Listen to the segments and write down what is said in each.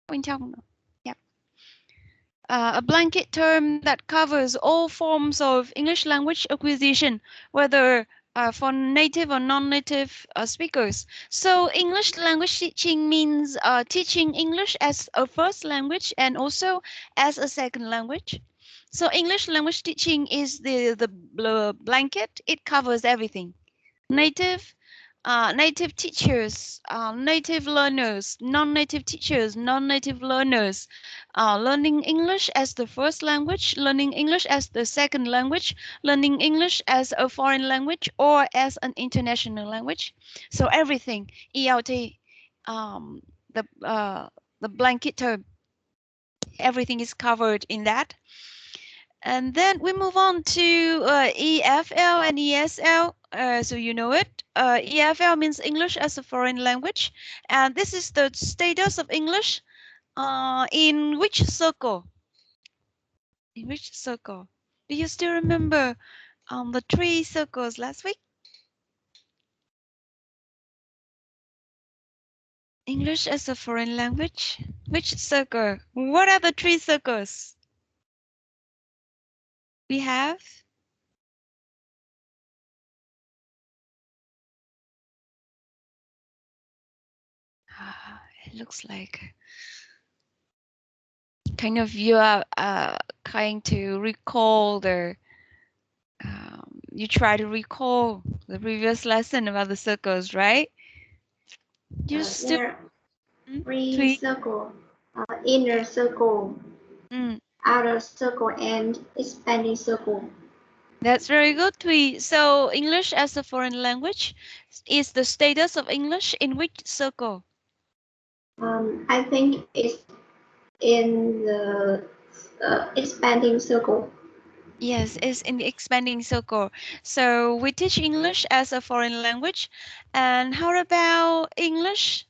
Bên trong. Yep. A blanket term that covers all forms of English language acquisition, whether for native or non-native speakers. So English language teaching means teaching English as a first language and also as a second language. So English language teaching is the blanket. It covers everything. Native, native teachers, native learners, non-native teachers, non-native learners, learning English as the first language, learning English as the second language, learning English as a foreign language or as an international language. So everything, ELT, um, the blanket term, everything is covered in that. And then we move on to EFL and ESL. So you know it. EFL means English as a foreign language. And this is the status of English in which circle? In which circle? Do you still remember the 3 circles last week? English as a foreign language. Which circle? What are the 3 circles? We have it looks like kind of you are trying to recall the you try to recall the previous lesson about the circles, right? You still There are 3 three. circles, inner circle, Mm, outer circle, and expanding circle. that's very good, Three. So English as a foreign language is the status of English in which circle? I think it's in the expanding circle. Yes, it's in the expanding circle. So we teach English as a foreign language. And how about English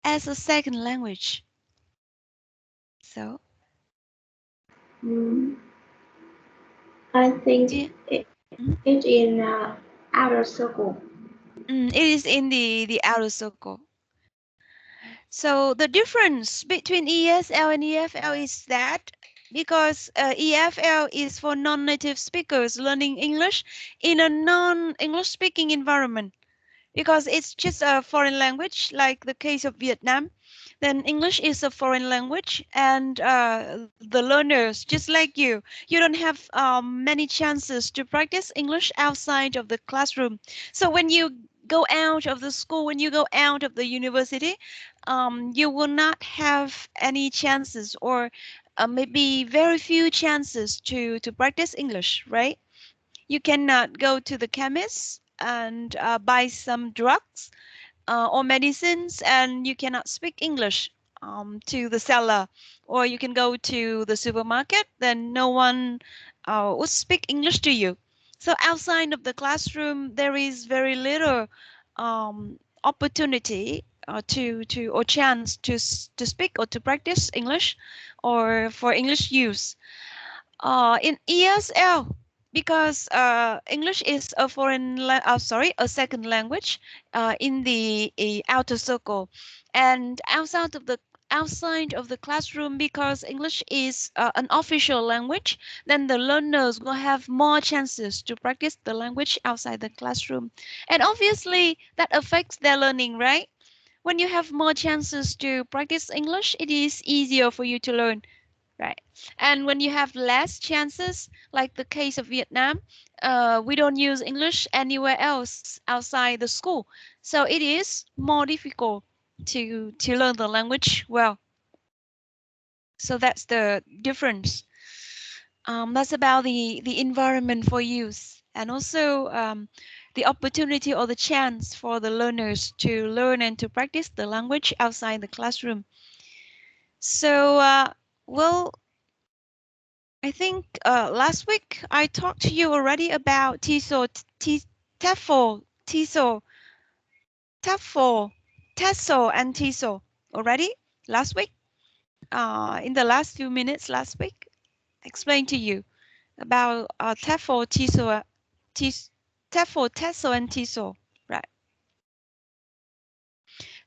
as a second language? So Mm, I think yeah. Mm, it's in outer circle. it is in the outer circle. So the difference between ESL and EFL is that because EFL is for non-native speakers learning English in a non-English speaking environment because it's just a foreign language like the case of Vietnam. Then English is a foreign language and the learners, just like you don't have many chances to practice English outside of the classroom. So when you go out of the school, when you go out of the university, you will not have any chances or maybe very few chances to practice English, right? You cannot go to the chemist and buy some drugs or medicines and you cannot speak English to the seller, or you can go to the supermarket, then no one would speak English to you. So outside of the classroom, there is very little opportunity to or chance to speak or to practice English or for English use. In ESL, because English is a a second language in the outer circle, and outside of the classroom, because English is an official language, then the learners will have more chances to practice the language outside the classroom, and obviously that affects their learning, right? When you have more chances to practice English, it is easier for you to learn. Right. And when you have less chances, like the case of Vietnam, we don't use English anywhere else outside the school. So it is more difficult to learn the language well. So that's the difference. That's about the environment for use and also the opportunity or the chance for the learners to learn and to practice the language outside the classroom. So, well, I think last week I talked to you already about TEFL, TESOL, and TESOL already last week. In the last few minutes last week, I explained to you about TEFL, TESOL, and TESOL, right?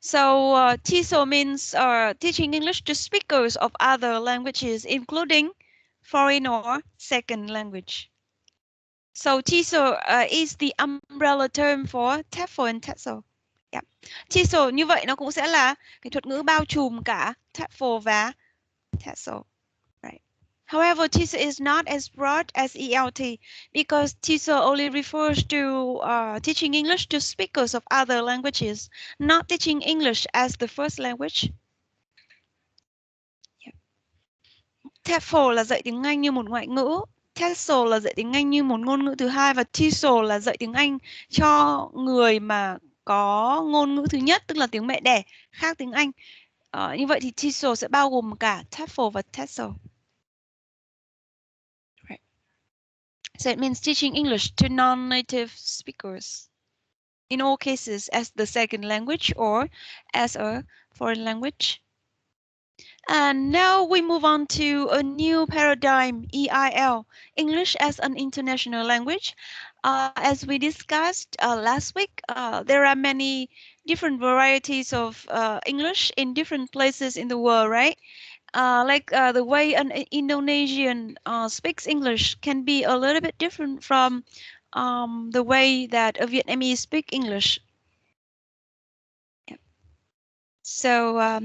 So TESOL means teaching English to speakers of other languages, including foreign or second language. So TESOL is the umbrella term for TEFL and TESOL. Yeah. TESOL như vậy nó cũng sẽ là cái thuật ngữ bao trùm cả TEFL và TESOL. Right. However, TESOL is not as broad as ELT because TESOL only refers to teaching English to speakers of other languages, not teaching English as the first language. Yeah. TEFL là dạy tiếng Anh như một ngoại ngữ, TESOL là dạy tiếng Anh như một ngôn ngữ thứ hai, và TESOL là dạy tiếng Anh cho người mà có ngôn ngữ thứ nhất, tức là tiếng mẹ đẻ, khác tiếng Anh. Như vậy thì TESOL sẽ bao gồm cả TEFL và TESOL. So it means teaching English to non-native speakers, in all cases as the second language or as a foreign language. And now we move on to a new paradigm, EIL, English as an international language. As we discussed last week, there are many different varieties of English in different places in the world, right? Like the way an Indonesian speaks English can be a little bit different from the way that a Vietnamese speak English. Yeah. So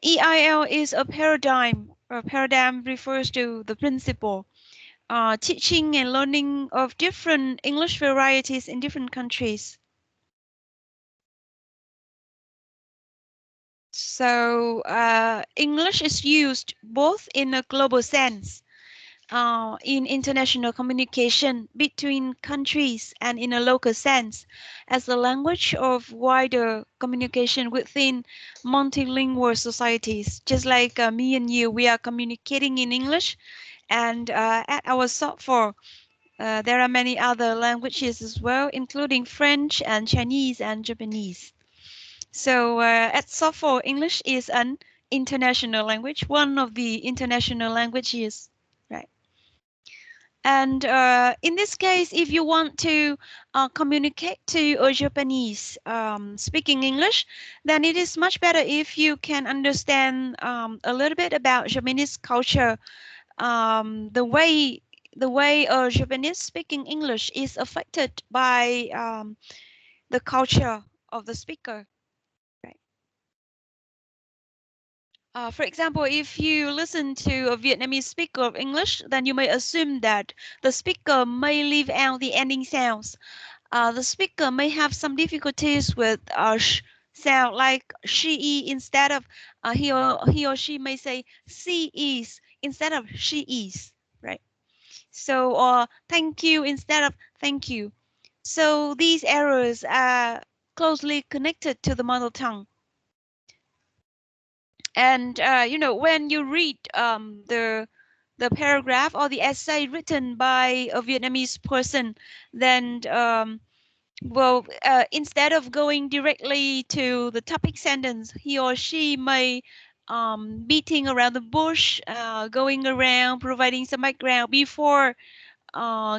EIL is a paradigm. A paradigm refers to the principle, teaching and learning of different English varieties in different countries. So English is used both in a global sense, in international communication between countries, and in a local sense as a language of wider communication within multilingual societies. Just like me and you, we are communicating in English, and at our software there are many other languages as well, including French and Chinese and Japanese. So at software, English is an international language, one of the international languages, right? And in this case, if you want to communicate to a Japanese speaking English, then it is much better if you can understand a little bit about Japanese culture, the way a Japanese speaking English is affected by the culture of the speaker. For example, if you listen to a Vietnamese speaker of English, then you may assume that the speaker may leave out the ending sounds. The speaker may have some difficulties with sh sound, like she instead of he or she may say she is instead of she is, right? So thank you instead of thank you. So these errors are closely connected to the mother tongue. And you know, when you read the paragraph or the essay written by a Vietnamese person, then instead of going directly to the topic sentence, he or she may beating around the bush, going around providing some background before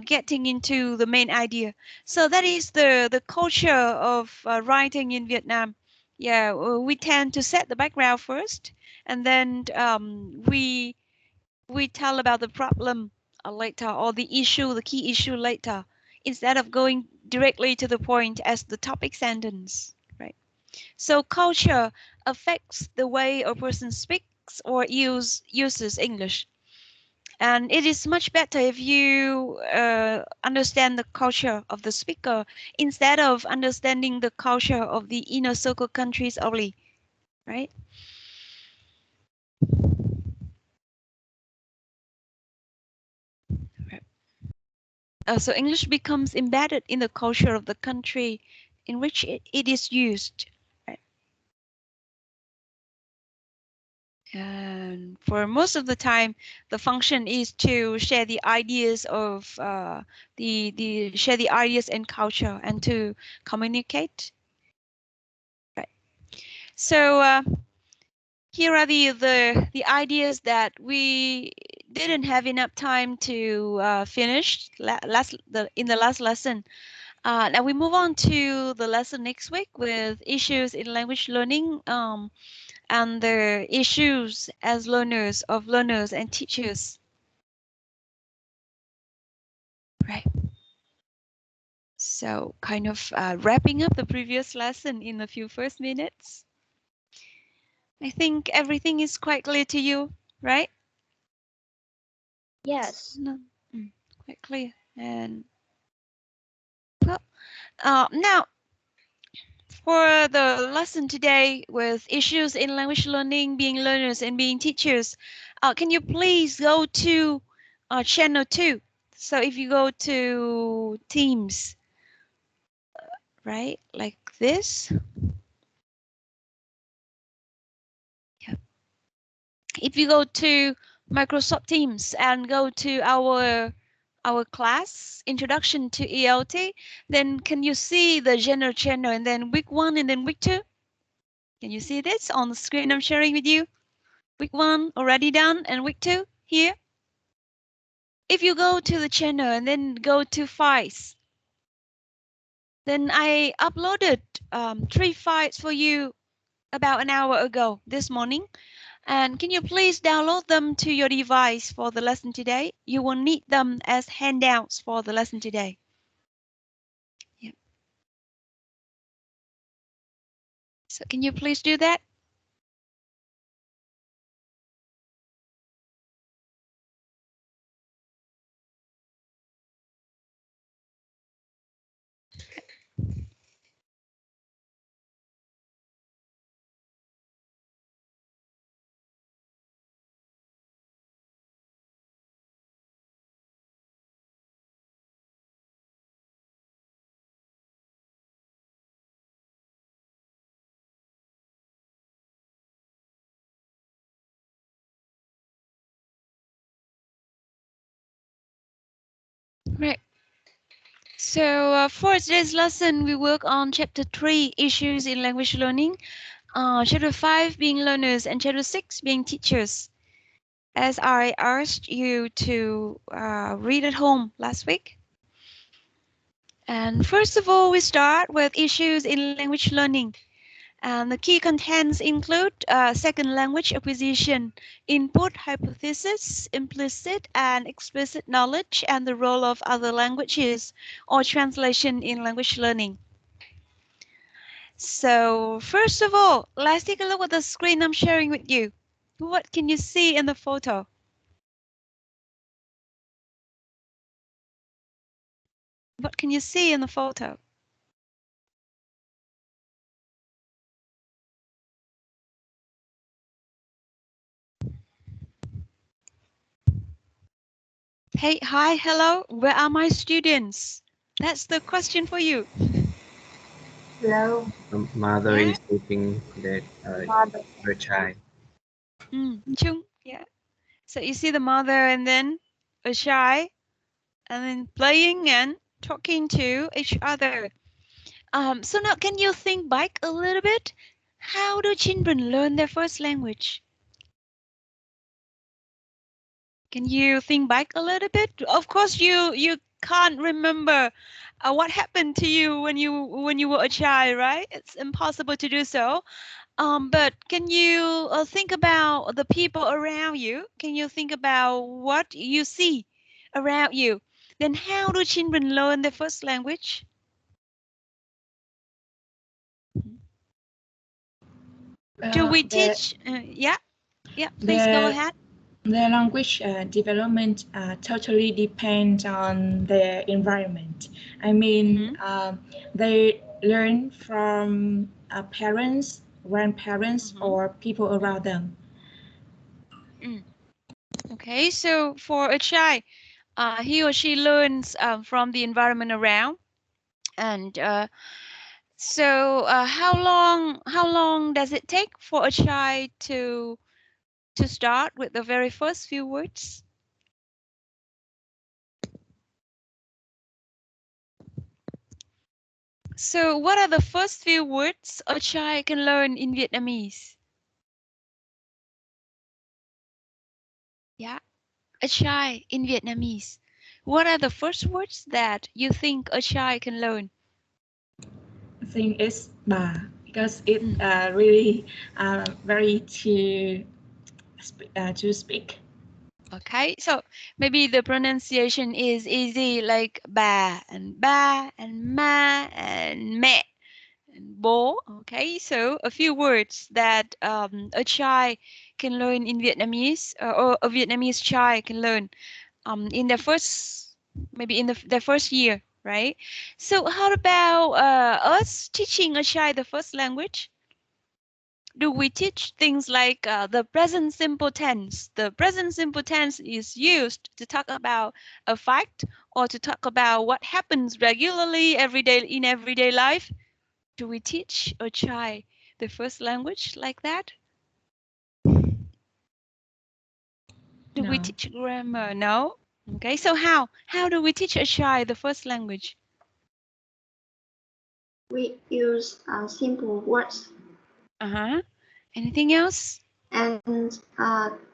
getting into the main idea. So that is the culture of writing in Vietnam. Yeah, we tend to set the background first, and then we tell about the problem later, or the issue, the key issue later, instead of going directly to the point as the topic sentence, right? So culture affects the way a person speaks or uses English. And it is much better if you understand the culture of the speaker instead of understanding the culture of the inner circle countries only, right? So English becomes embedded in the culture of the country in which it is used. Right? And for most of the time, the function is to share the ideas of share the ideas and culture, and to communicate. Right. So here are the ideas that we didn't have enough time to finish in the last lesson. Now we move on to the lesson next week with issues in language learning and the issues as learners and teachers. Right. So kind of wrapping up the previous lesson in a few first minutes. I think everything is quite clear to you, right? Yes. No, quite clear. And well, now for the lesson today with issues in language learning, being learners and being teachers, can you please go to channel 2? So if you go to Teams, right, like this. Yeah. If you go to Microsoft Teams and go to our class introduction to ELT, then can you see the general channel and then week 1 and then week 2? Can you see this on the screen I'm sharing with you? Week 1 already done and week 2 here. If you go to the channel and then go to files, then I uploaded 3 files for you about an hour ago this morning. And can you please download them to your device for the lesson today? You will need them as handouts for the lesson today. Yeah. So can you please do that? Right. So for today's lesson, we work on chapter 3, issues in language learning. Chapter 5, being learners, and chapter 6, being teachers. As I asked you to read at home last week. And first of all, we start with issues in language learning. And the key contents include second language acquisition, input hypothesis, implicit and explicit knowledge, and the role of other languages or translation in language learning. So first of all, let's take a look at the screen I'm sharing with you. What can you see in the photo? What can you see in the photo? Hey, hi, hello, where are my students? That's the question for you. Hello. Mother Yeah? is looking that Mother. her child. Chung, yeah. So you see the mother and then a child and then playing and talking to each other. So now can you think back a little bit? How do children learn their first language? Can you think back a little bit? Of course, you can't remember what happened to you when you were a child, right? It's impossible to do so. But can you think about the people around you? Can you think about what you see around you? Then how do children learn their first language? Do we The, teach? Yeah, please go the, ahead. the language development totally depends on their environment. I mean, they learn from parents, grandparents, or people around them. Okay, so for a child, he or she learns from the environment around, and so how long does it take for a child to start with the very first few words? So what are the first few words a child can learn in Vietnamese? Yeah, a child in Vietnamese. What are the first words that you think a child can learn? think it's bà because it really very to speak. Okay, so maybe the pronunciation is easy, like ba and ma and mẹ and bố. Okay, so a few words that a child can learn in Vietnamese, or a Vietnamese child can learn in their first, maybe in their first year, right? So how about us teaching a child the first language? Do we teach things like the present simple tense? The present simple tense is used to talk about a fact or to talk about what happens regularly every day in everyday life. Do we teach a child the first language like that? Do we No. teach grammar? No. Okay, so how do we teach a child the first language? We use simple words Anything else? and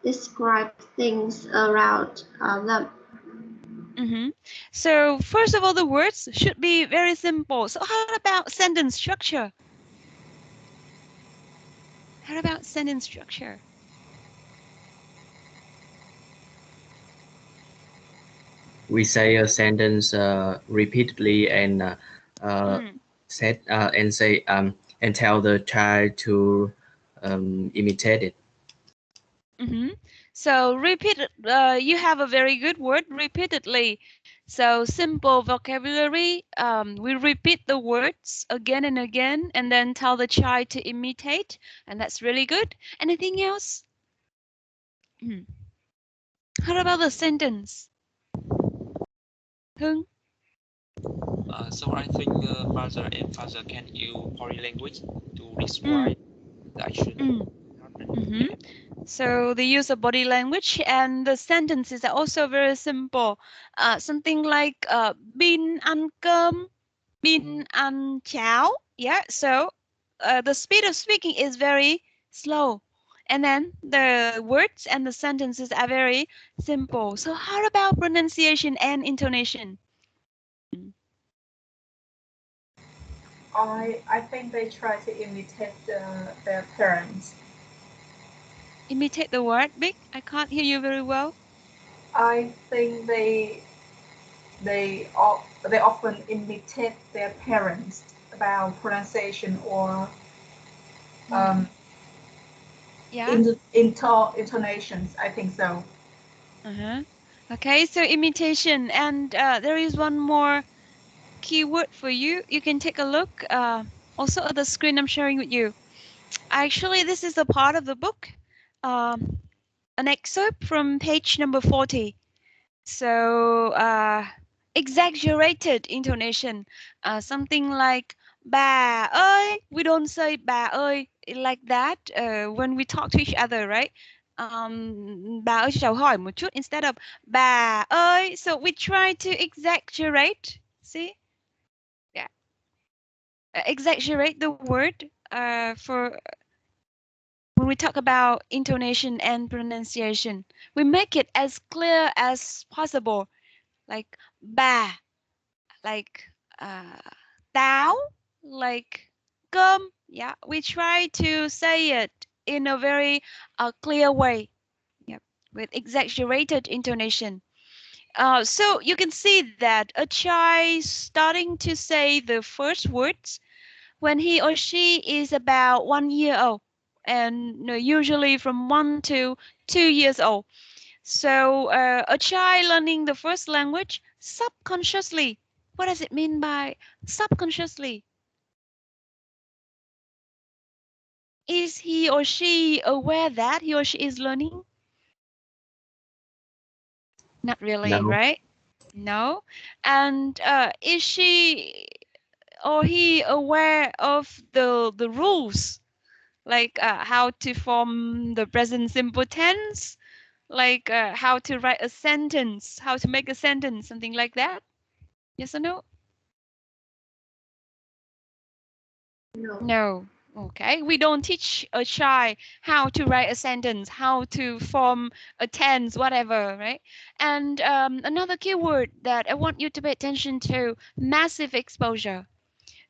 describe things around them. So first of all, the words should be very simple. So how about sentence structure? How about sentence structure? We say a sentence repeatedly and say and tell the child to imitate it. So repeat. You have a very good word, repeatedly. So simple vocabulary. We repeat the words again and again, and then tell the child to imitate, and that's really good. Anything else? How about the sentence? Hưng? So I think mother and father can use body language to describe the action. So the use of body language, and the sentences are also very simple. Something like bin ăn cơm, bin ăn cháo. Yeah, so the speed of speaking is very slow. And then the words and the sentences are very simple. So how about pronunciation and intonation? I think they try to imitate their parents. Imitate the word, Big? I can't hear you very well. I think they often imitate their parents about pronunciation or intonations. I think so. Okay, so imitation, and there is one more keyword for you. You can take a look also at the screen I'm sharing with you. Actually, this is a part of the book, an excerpt from page number 40. So exaggerated intonation, something like bà ơi. We don't say bà ơi like that when we talk to each other, right? Bà ơi chào hỏi một chút instead of bà ơi. So we try to exaggerate. See? Yeah. Exaggerate the word for when we talk about intonation and pronunciation. We make it as clear as possible, like bà, like táo, like cơm. Yeah, we try to say it in a very clear way. Yep, with exaggerated intonation. So you can see that a child starting to say the first words when he or she is about 1 year old, and usually from 1 to 2 years old. So a child learning the first language subconsciously. What does it mean by subconsciously? Is he or she aware that he or she is learning? Not really, No. right? No. And is she or he aware of the rules, like how to form the present simple tense, like how to write a sentence, how to make a sentence, something like that? Yes or no? No. No. Okay, we don't teach a child how to write a sentence, how to form a tense, whatever, right? And another keyword that I want you to pay attention to, massive exposure.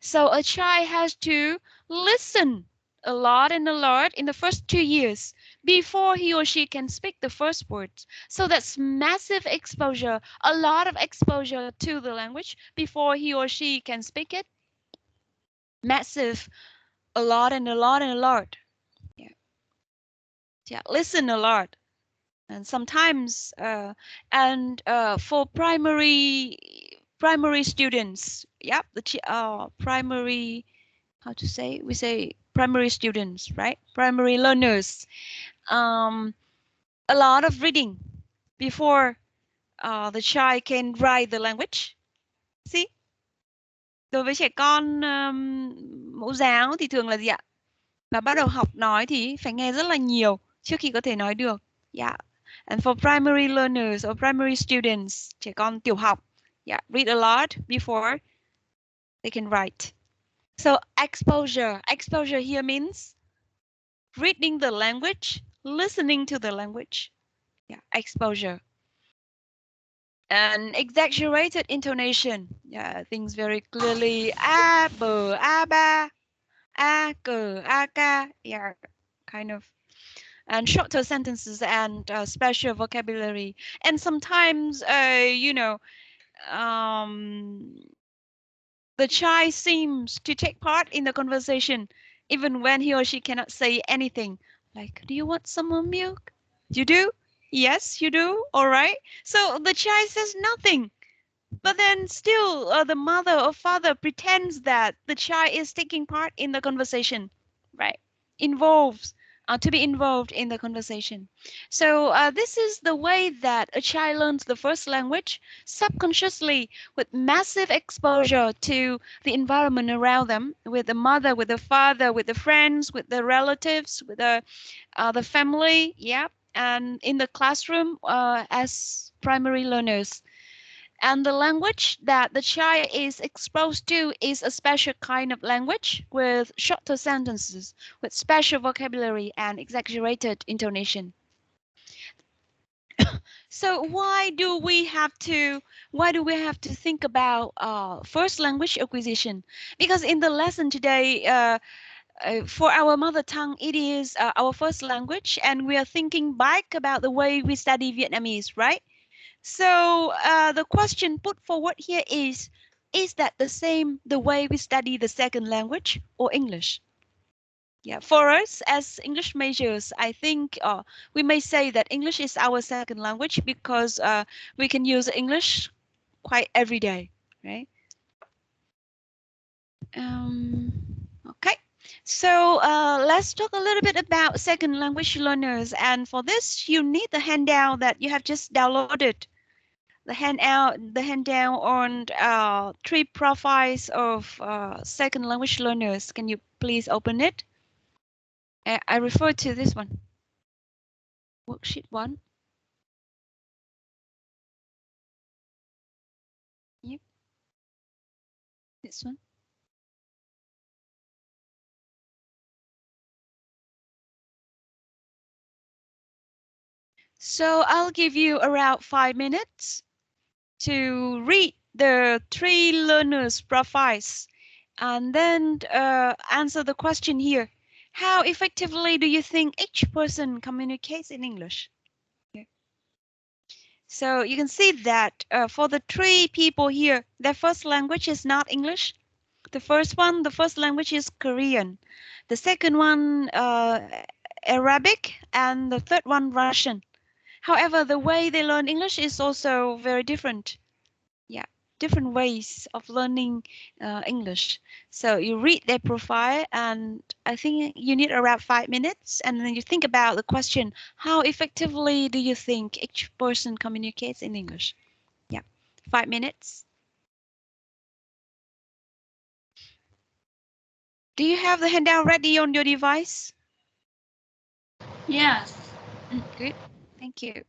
So a child has to listen a lot and a lot in the first 2 years before he or she can speak the first words. So that's massive exposure, a lot of exposure to the language before he or she can speak it. Massive, a lot and a lot and a lot. Yeah, yeah. Listen a lot. And sometimes for primary students, yep, primary, how to say, we say primary students, right? Primary learners, um, a lot of reading before the child can write the language. See, đối với trẻ con mẫu giáo thì thường là gì ạ? Và bắt đầu học nói thì phải nghe rất là nhiều trước khi có thể nói được. Yeah. And for primary learners or primary students, trẻ con tiểu học, yeah, read a lot before they can write. So exposure here means reading the language, listening to the language. Yeah, exposure. And exaggerated intonation. Yeah, things very clearly. A, b, a, ba, a, g, a, ka. Yeah, kind of. And shorter sentences and special vocabulary. And sometimes, the child seems to take part in the conversation, even when he or she cannot say anything. Like, do you want some more milk? You do? Yes, you do. All right. So the child says nothing. But then still, the mother or father pretends that the child is taking part in the conversation, right? To be involved in the conversation. So this is the way that a child learns the first language subconsciously with massive exposure to the environment around them, with the mother, with the father, with the friends, with the relatives, with the family, yeah, and in the classroom as primary learners. And the language that the child is exposed to is a special kind of language with shorter sentences, with special vocabulary and exaggerated intonation. So why do we have to think about first language acquisition? Because in the lesson today, for our mother tongue, it is our first language, and we are thinking back about the way we study Vietnamese, right? So the question put forward here is that the same the way we study the second language or English? Yeah, for us as English majors, I think we may say that English is our second language because we can use English quite every day, right? Okay, so let's talk a little bit about second language learners. And for this, you need the handout that you have just downloaded. The handout on 3 profiles of second language learners. Can you please open it? I refer to this one. Worksheet 1. Yep. This one. So I'll give you around 5 minutes to read the 3 learners' profiles and then answer the question here. How effectively do you think each person communicates in English? Okay. So you can see that for the 3 people here, their first language is not English. The first language is Korean. The second one, Arabic, and the third one, Russian. However, the way they learn English is also very different. Yeah, different ways of learning English. So you read their profile, and I think you need around 5 minutes, and then you think about the question: how effectively do you think each person communicates in English? Yeah, 5 minutes. Do you have the handout ready on your device? Yes. Good. Thank you.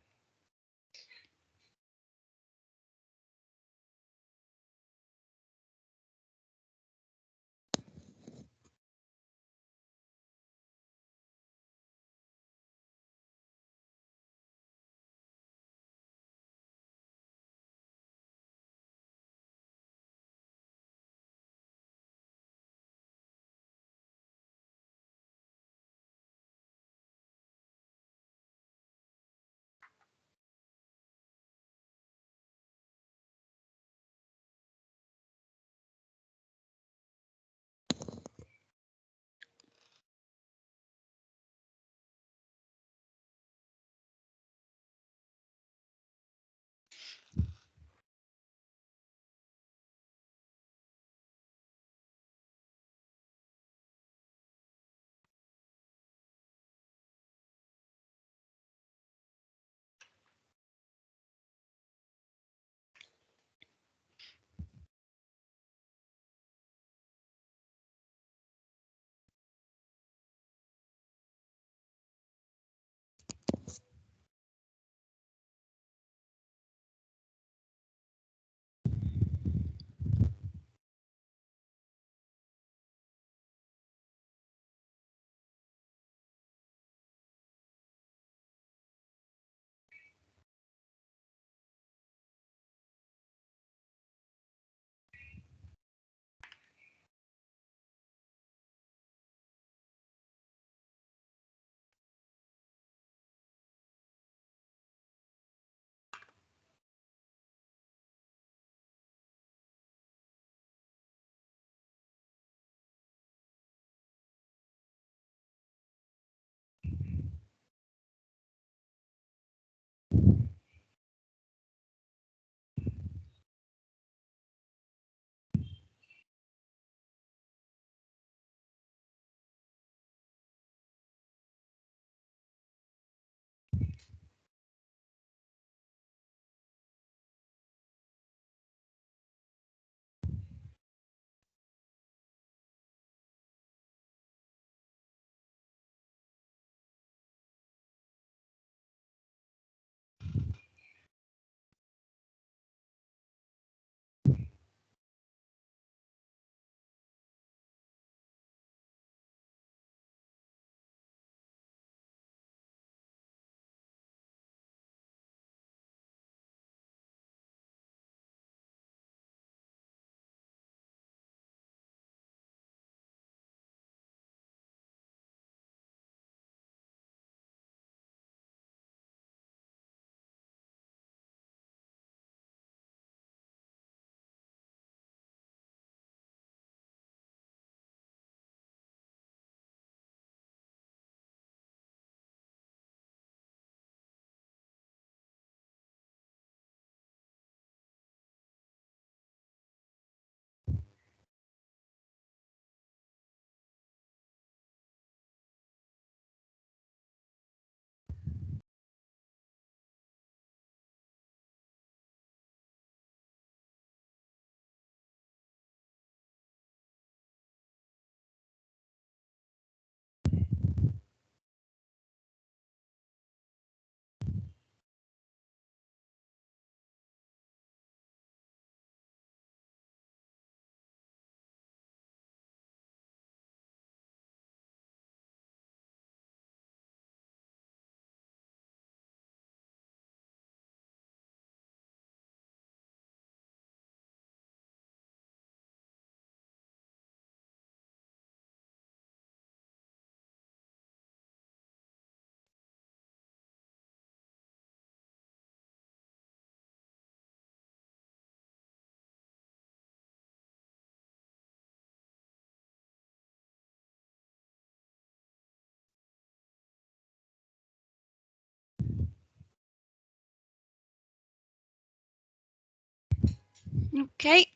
Okay.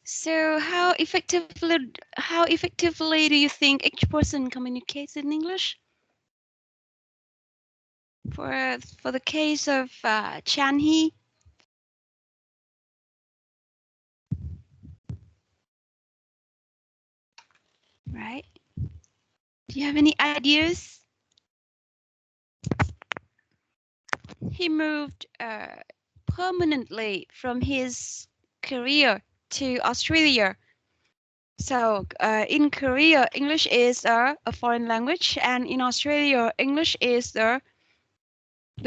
So how effectively do you think each person communicates in English? For the case of Chan-hee, right? Do you have any ideas? He moved permanently from his Korea to Australia. So in Korea, English is a foreign language, and in Australia, English is the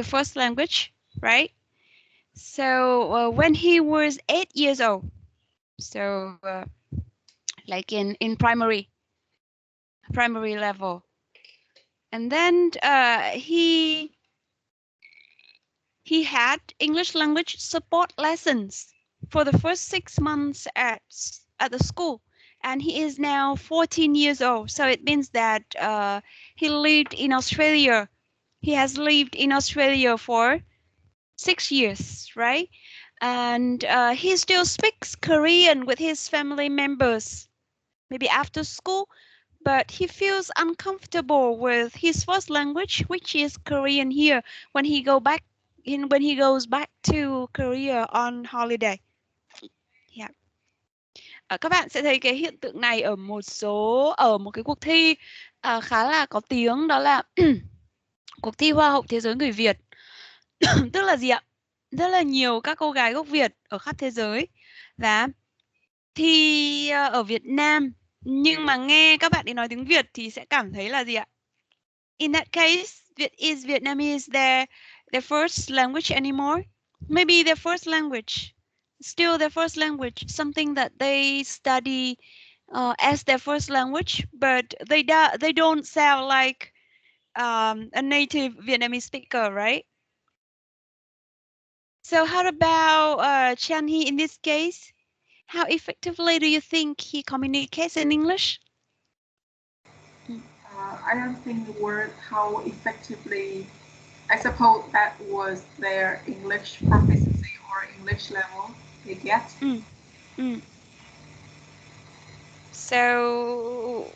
first language, right? So when he was 8 years old, so like in primary level, and then he had English language support lessons for the first 6 months at the school, and he is now 14 years old. So it means that he lived in Australia. He has lived in Australia for 6 years, right? And he still speaks Korean with his family members, maybe after school, but he feels uncomfortable with his first language, which is Korean here, when he goes back to Korea on holiday. Yeah. Các bạn sẽ thấy cái hiện tượng này ở một cái cuộc thi khá là có tiếng, đó là cuộc thi Hoa hậu Thế giới người Việt. Tức là gì ạ? Rất là nhiều các cô gái gốc Việt ở khắp thế giới và thi ở Việt Nam, nhưng mà nghe các bạn ấy nói tiếng Việt thì sẽ cảm thấy là gì ạ? In that case, is Vietnamese their first language anymore? Maybe their first language, still their first language, something that they study as their first language, but they don't sound like a native Vietnamese speaker, right? So how about Chan-hee in this case? How effectively do you think he communicates in English? I don't think the word how effectively. I suppose that was their English proficiency or English level they get. So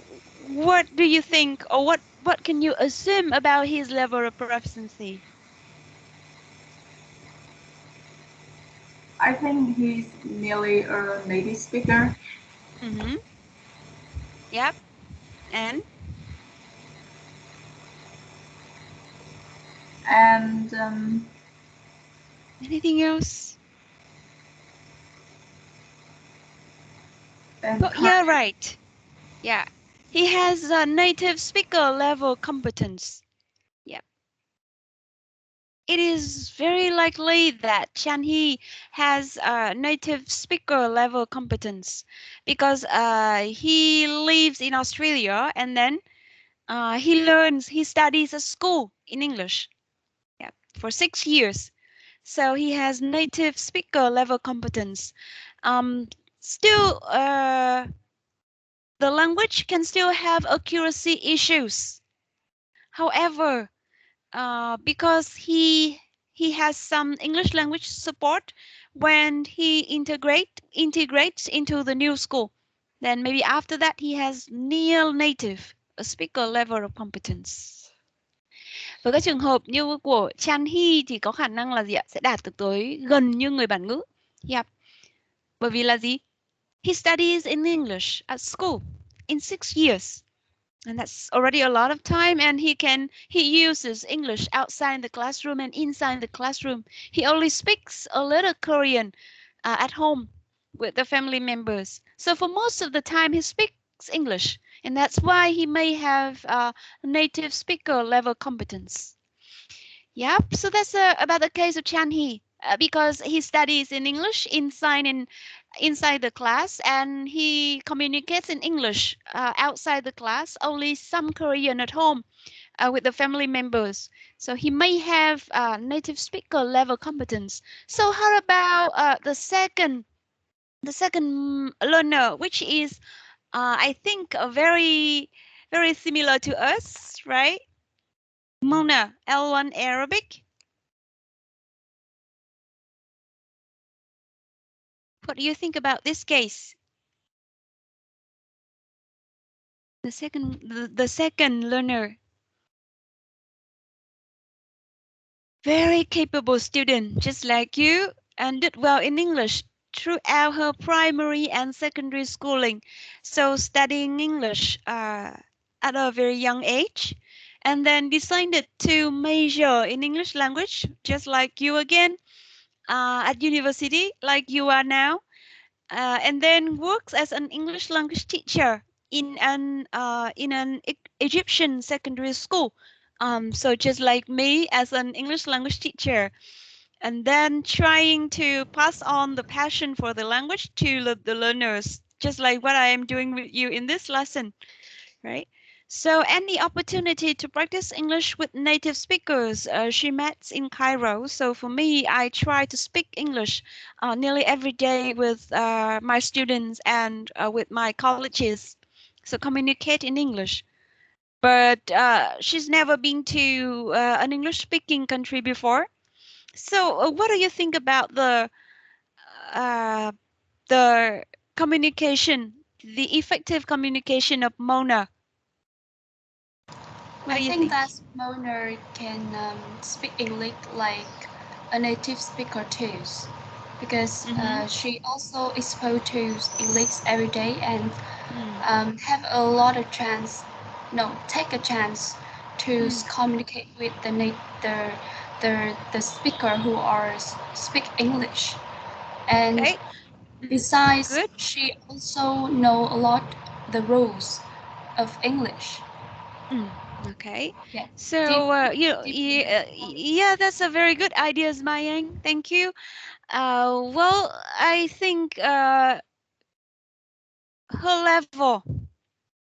what do you think, or what can you assume about his level of proficiency? I think he's nearly a native speaker. Yep. And anything else? Oh, yeah, right. Yeah. He has a native speaker level competence. Yep. It is very likely that Chan-hee has a native speaker level competence because he lives in Australia, and then he studies at school in English, yeah, for 6 years. So he has native speaker level competence. Still, the language can still have accuracy issues. However, because he has some English language support when he integrates into the new school, then maybe after that he has near native a speaker level of competence. Với các trường hợp như của Chan-hee thì có khả năng là gì ạ? Sẽ đạt được tới gần như người bản ngữ. Yep. Bởi vì là gì? He studies in English at school in 6 years. And that's already a lot of time, and he uses English outside the classroom and inside the classroom. He only speaks a little Korean at home with the family members. So for most of the time he speaks English, and that's why he may have native speaker level competence. Yep, so that's about the case of Chan-hee. Because he studies in English inside the class, and he communicates in English outside the class, only some Korean at home with the family members. So he may have native speaker level competence. So how about the second learner, which is I think very similar to us, right? Mona, L1 Arabic. What do you think about this case? The second learner. Very capable student, just like you, and did well in English throughout her primary and secondary schooling. So studying English at a very young age, and then decided to major in English language, just like you again, at university, like you are now, and then works as an English language teacher in an Egyptian secondary school. So just like me as an English language teacher, and then trying to pass on the passion for the language to the learners, just like what I am doing with you in this lesson, right? So any opportunity to practice English with native speakers, she met in Cairo. So for me, I try to speak English nearly every day with my students and with my colleges. So communicate in English. But she's never been to an English-speaking country before. So what do you think about uh, the communication, the effective communication of Mona? What I do you think think? that Mona can speak English like a native speaker too, because she also exposed to English every day and have a lot of chance, no, take a chance to communicate with the speaker who are speak English. And Okay. besides, Good. she also know a lot the rules of English. Okay. Yeah, deep, So deeply yeah, that's a very good idea, Mayang. Thank you. Well, I think her level,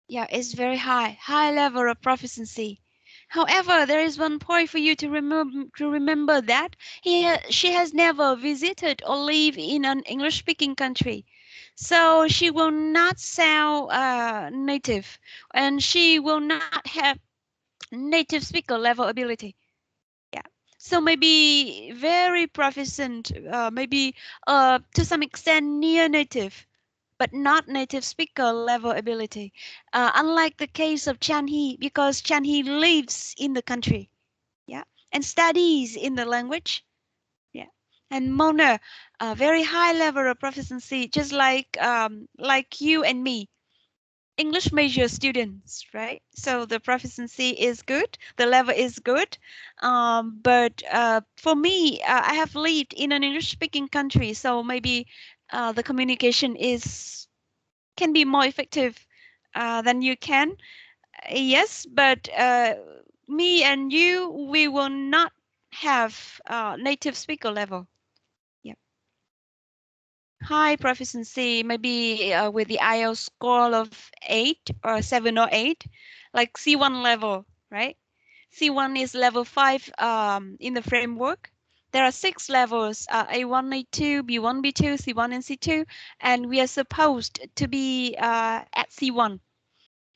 yeah, is very high level of proficiency. However, there is one point for you to remember that she has never visited or lived in an English-speaking country, so she will not sound native, and she will not have native speaker level ability. Yeah. So maybe very proficient, maybe to some extent near native, but not native speaker level ability. Unlike the case of Chan Hee, because Chan Hee lives in the country, yeah, and studies in the language, yeah. And Mona, a very high level of proficiency, just like you and me. English major students, right? So the proficiency is good, the level is good. But for me, I have lived in an English-speaking country, so maybe the communication can be more effective than you can. Yes, but me and you, we will not have native speaker level. High proficiency, maybe with the IELTS score of 8 or 7 or 8, like C1 level, right? C1 is level 5 in the framework. There are 6 levels, A1, A2, B1, B2, C1, and C2, and we are supposed to be at C1.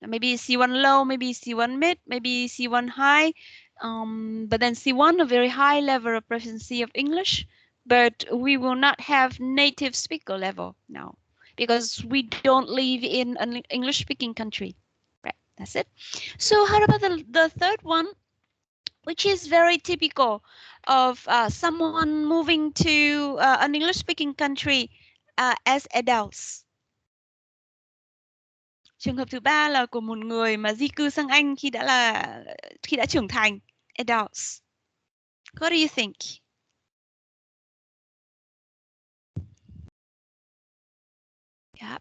Maybe C1 low, maybe C1 mid, maybe C1 high, but then C1, a very high level of proficiency of English, but we will not have native speaker level now because we don't live in an English speaking country. Right, that's it. So how about the third one, which is very typical of someone moving to an English speaking country as adults. Trường hợp thứ ba là của một người mà di cư sang Anh khi đã trưởng thành, adults. What do you think? Yeah.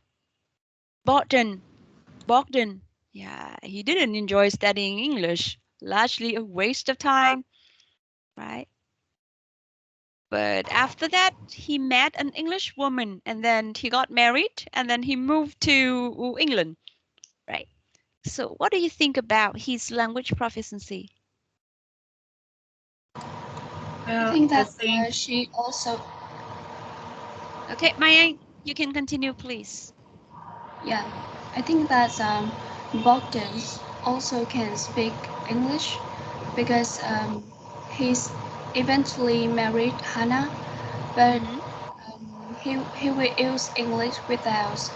Bogdan. Yeah, he didn't enjoy studying English. Largely a waste of time, right? But after that, he met an English woman and then he got married and then he moved to England, right? So what do you think about his language proficiency? I think that she also. Okay, Maya, you can continue, please. Yeah, I think that Bogdan also can speak English because he's eventually married Hannah, but he will use English without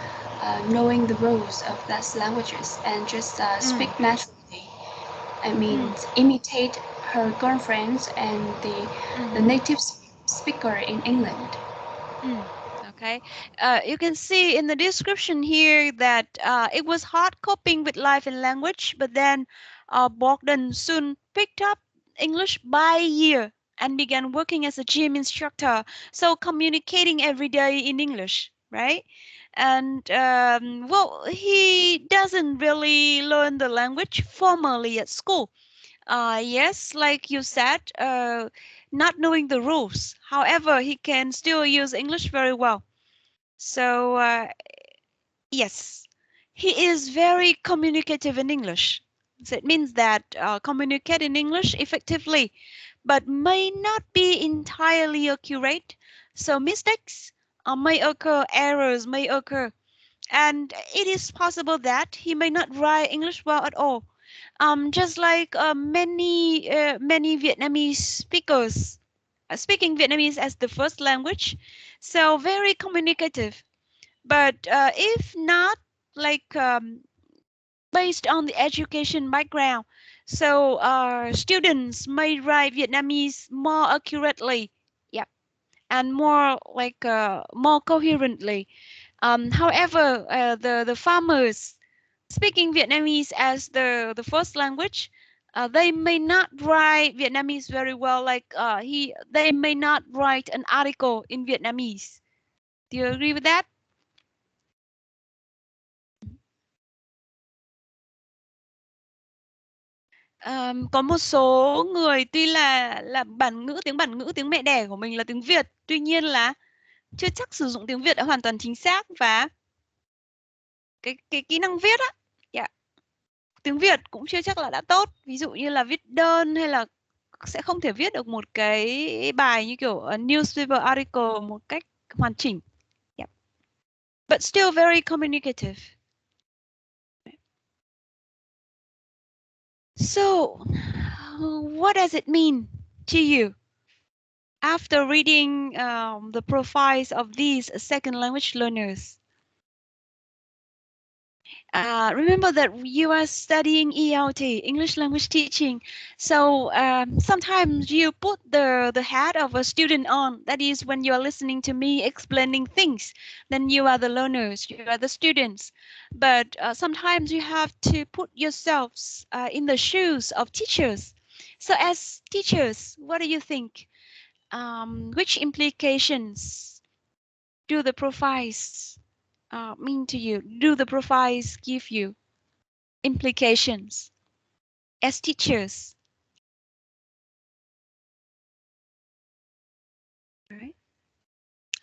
knowing the rules of that languages and just speak naturally. I mean, imitate her girlfriends and the native speaker in England. Okay, you can see in the description here that it was hard coping with life and language, but then Bogdan soon picked up English by ear and began working as a gym instructor, so communicating every day in English, right? And well, he doesn't really learn the language formally at school. Yes, like you said, not knowing the rules. However, he can still use English very well. So, yes, he is very communicative in English. So it means that communicate in English effectively, but may not be entirely accurate. So mistakes may occur, errors may occur, and it is possible that he may not write English well at all. Just like many Vietnamese speakers speaking Vietnamese as the first language, so very communicative. But if not, like based on the education background, so students may write Vietnamese more accurately, yeah, and more like more coherently. However, the farmers speaking Vietnamese as the first language, they may not write Vietnamese very well. Like they may not write an article in Vietnamese. Do you agree with that? Có một số người tuy là bản ngữ tiếng mẹ đẻ của mình là tiếng Việt, tuy nhiên là chưa chắc sử dụng tiếng Việt đã hoàn toàn chính xác, và cái kỹ năng viết á, yeah, tiếng Việt cũng chưa chắc là đã tốt. Ví dụ như là viết đơn hay là sẽ không thể viết được một cái bài như kiểu a newspaper article một cách hoàn chỉnh. Yeah. But still very communicative. So, what does it mean to you after reading the profiles of these second language learners? Remember that you are studying ELT, English language teaching. So sometimes you put the hat of a student on. That is when you are listening to me explaining things. Then you are the learners, you are the students. But sometimes you have to put yourselves in the shoes of teachers. So as teachers, what do you think? Which implications do the profiles mean to you? Do the profiles give you implications as teachers? Right.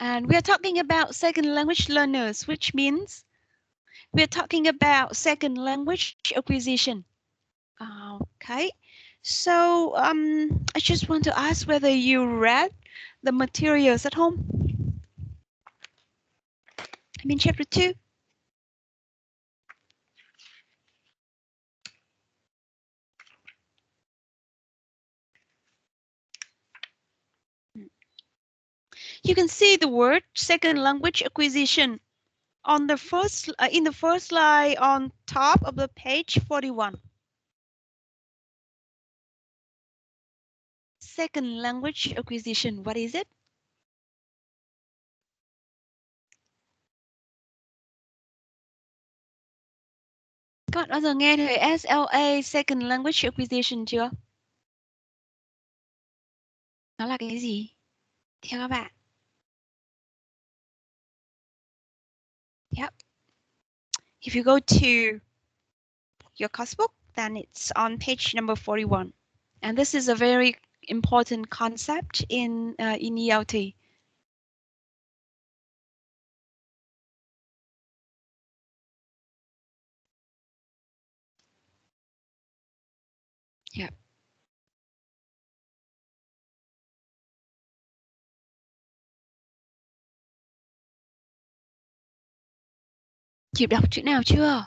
And we are talking about second language learners, which means we are talking about second language acquisition. Okay. So I just want to ask whether you read the materials at home. I mean, chapter 2. You can see the word second language acquisition on the first in the first slide on top of the page 41. Second language acquisition, what is it? Các bạn bao giờ nghe thấy SLA, Second Language Acquisition chưa? Nó là cái gì? Theo các bạn. Yep. If you go to your course book, then it's on page number 41. And this is a very important concept in ELT. Yeah. Kịp đọc chữ nào chưa?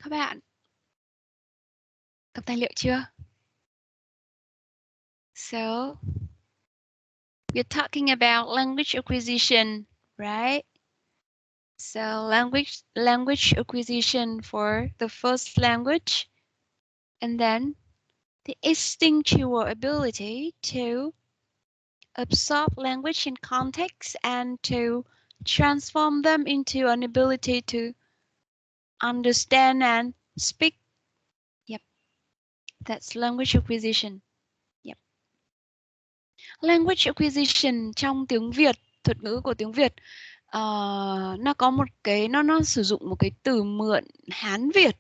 Các bạn đọc tài liệu chưa? So, we're talking about language acquisition, right? So language acquisition for the first language, and then the instinctual ability to absorb language in context and to transform them into an ability to understand and speak. Yep, that's language acquisition. Yep. Language acquisition trong tiếng Việt, thuật ngữ của tiếng Việt, nó có một cái, nó sử dụng một cái từ mượn Hán Việt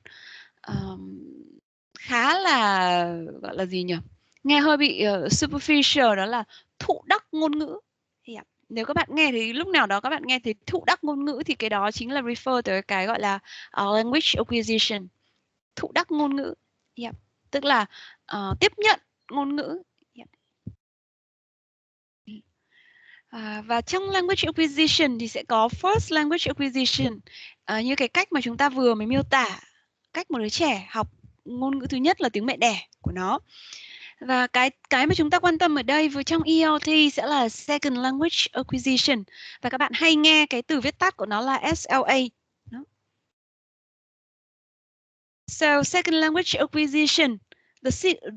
khá là, gọi là gì nhỉ? Nghe hơi bị superficial, đó là thụ đắc ngôn ngữ. Yep. Nếu các bạn nghe thì lúc nào đó các bạn nghe thấy thụ đắc ngôn ngữ thì cái đó chính là refer tới cái gọi là language acquisition. Thụ đắc ngôn ngữ. Yep. Tức là tiếp nhận ngôn ngữ. Yep. Và trong language acquisition thì sẽ có first language acquisition, như cái cách mà chúng ta vừa mới miêu tả, cách một đứa trẻ học ngôn ngữ thứ nhất là tiếng mẹ đẻ của nó. Và cái mà chúng ta quan tâm ở đây với trong ELT sẽ là second language acquisition, và các bạn hay nghe cái từ viết tắt của nó là FLA. So second language acquisition,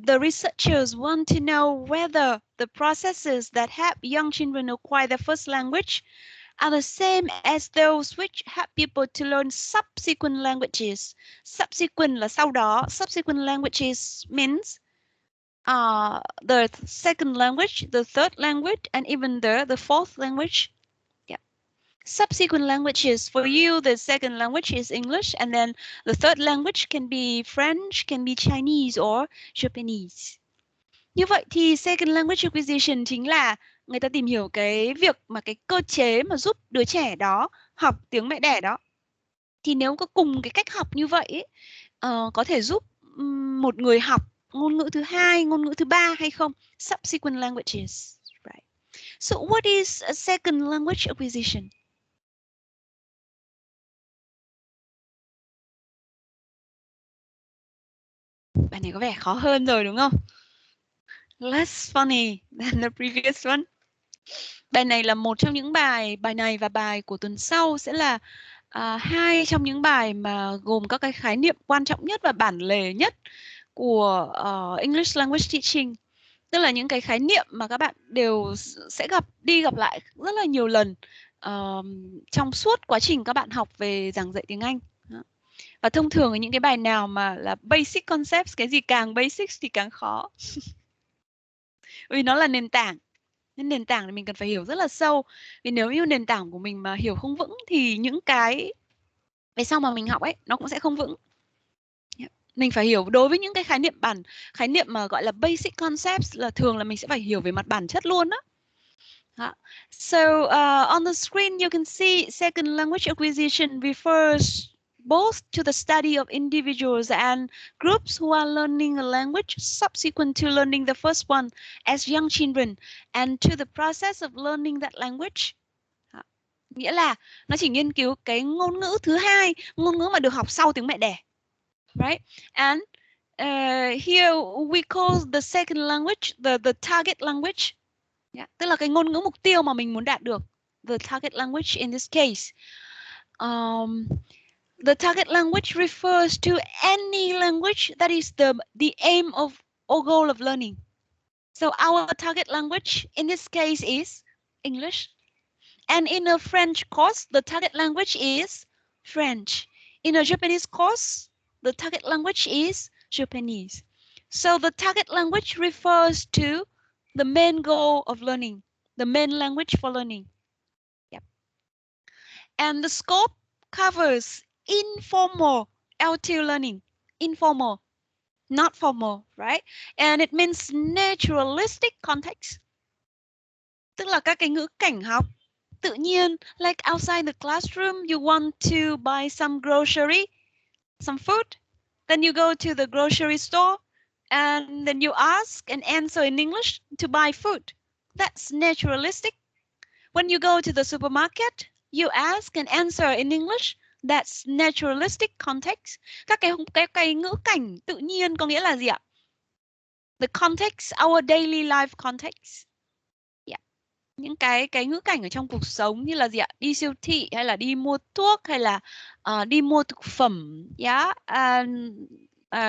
the researchers want to know whether the processes that help young children acquire their first language are the same as those which help people to learn subsequent languages. Subsequent là sau đó. Subsequent languages means the second language, the third language, and even the fourth language. Yeah. Subsequent languages, for you, the second language is English, and then the third language can be French, can be Chinese or Japanese. Như vậy thì second language acquisition chính là người ta tìm hiểu cái việc mà cái cơ chế mà giúp đứa trẻ đó học tiếng mẹ đẻ đó. Thì nếu có cùng cái cách học như vậy có thể giúp một người học ngôn ngữ thứ hai, ngôn ngữ thứ ba hay không? Subsequent languages. Right. So what is a second language acquisition? Bài này có vẻ khó hơn rồi đúng không? Less funny than the previous one. Bài này là một trong những bài này và bài của tuần sau sẽ là hai trong những bài mà gồm các cái khái niệm quan trọng nhất và bản lề nhất của English language teaching. Tức là những cái khái niệm mà các bạn đều sẽ gặp lại rất là nhiều lần trong suốt quá trình các bạn học về giảng dạy tiếng Anh. Và thông thường những cái bài nào mà là basic concepts, cái gì càng basic thì càng khó. Vì nó là nền tảng. Nên nền tảng thì mình cần phải hiểu rất là sâu. Vì nếu như nền tảng của mình mà hiểu không vững thì những cái về sau mà mình học ấy nó cũng sẽ không vững. Mình phải hiểu đối với những cái khái niệm mà gọi là basic concepts là thường là mình sẽ phải hiểu về mặt bản chất luôn đó. So on the screen you can see second language acquisition refers both to the study of individuals and groups who are learning a language subsequent to learning the first one as young children and to the process of learning that language. Nghĩa là nó chỉ nghiên cứu cái ngôn ngữ thứ hai, ngôn ngữ mà được học sau tiếng mẹ đẻ. Right? And here we call the second language the target language. Yeah. Tức là cái ngôn ngữ mục tiêu mà mình muốn đạt được. The target language in this case. The target language refers to any language that is the aim of or goal of learning. So our target language in this case is English. And in a French course, the target language is French. In a Japanese course, the target language is Japanese. So the target language refers to the main goal of learning, the main language for learning. Yep. And the scope covers informal L2 learning. Informal, not formal, right? And it means naturalistic context. Tức là các cái ngữ cảnh học tự nhiên, like outside the classroom, you want to buy some grocery, some food, then you go to the grocery store and then you ask and answer in English to buy food. That's naturalistic. When you go to the supermarket, you ask and answer in English. That's naturalistic context. Các cái ngữ cảnh tự nhiên có nghĩa là gì ạ? The context, our daily life context. Yeah. Những cái ngữ cảnh ở trong cuộc sống như là gì ạ? Đi siêu thị hay là đi mua thuốc hay là đi mua thực phẩm, yeah.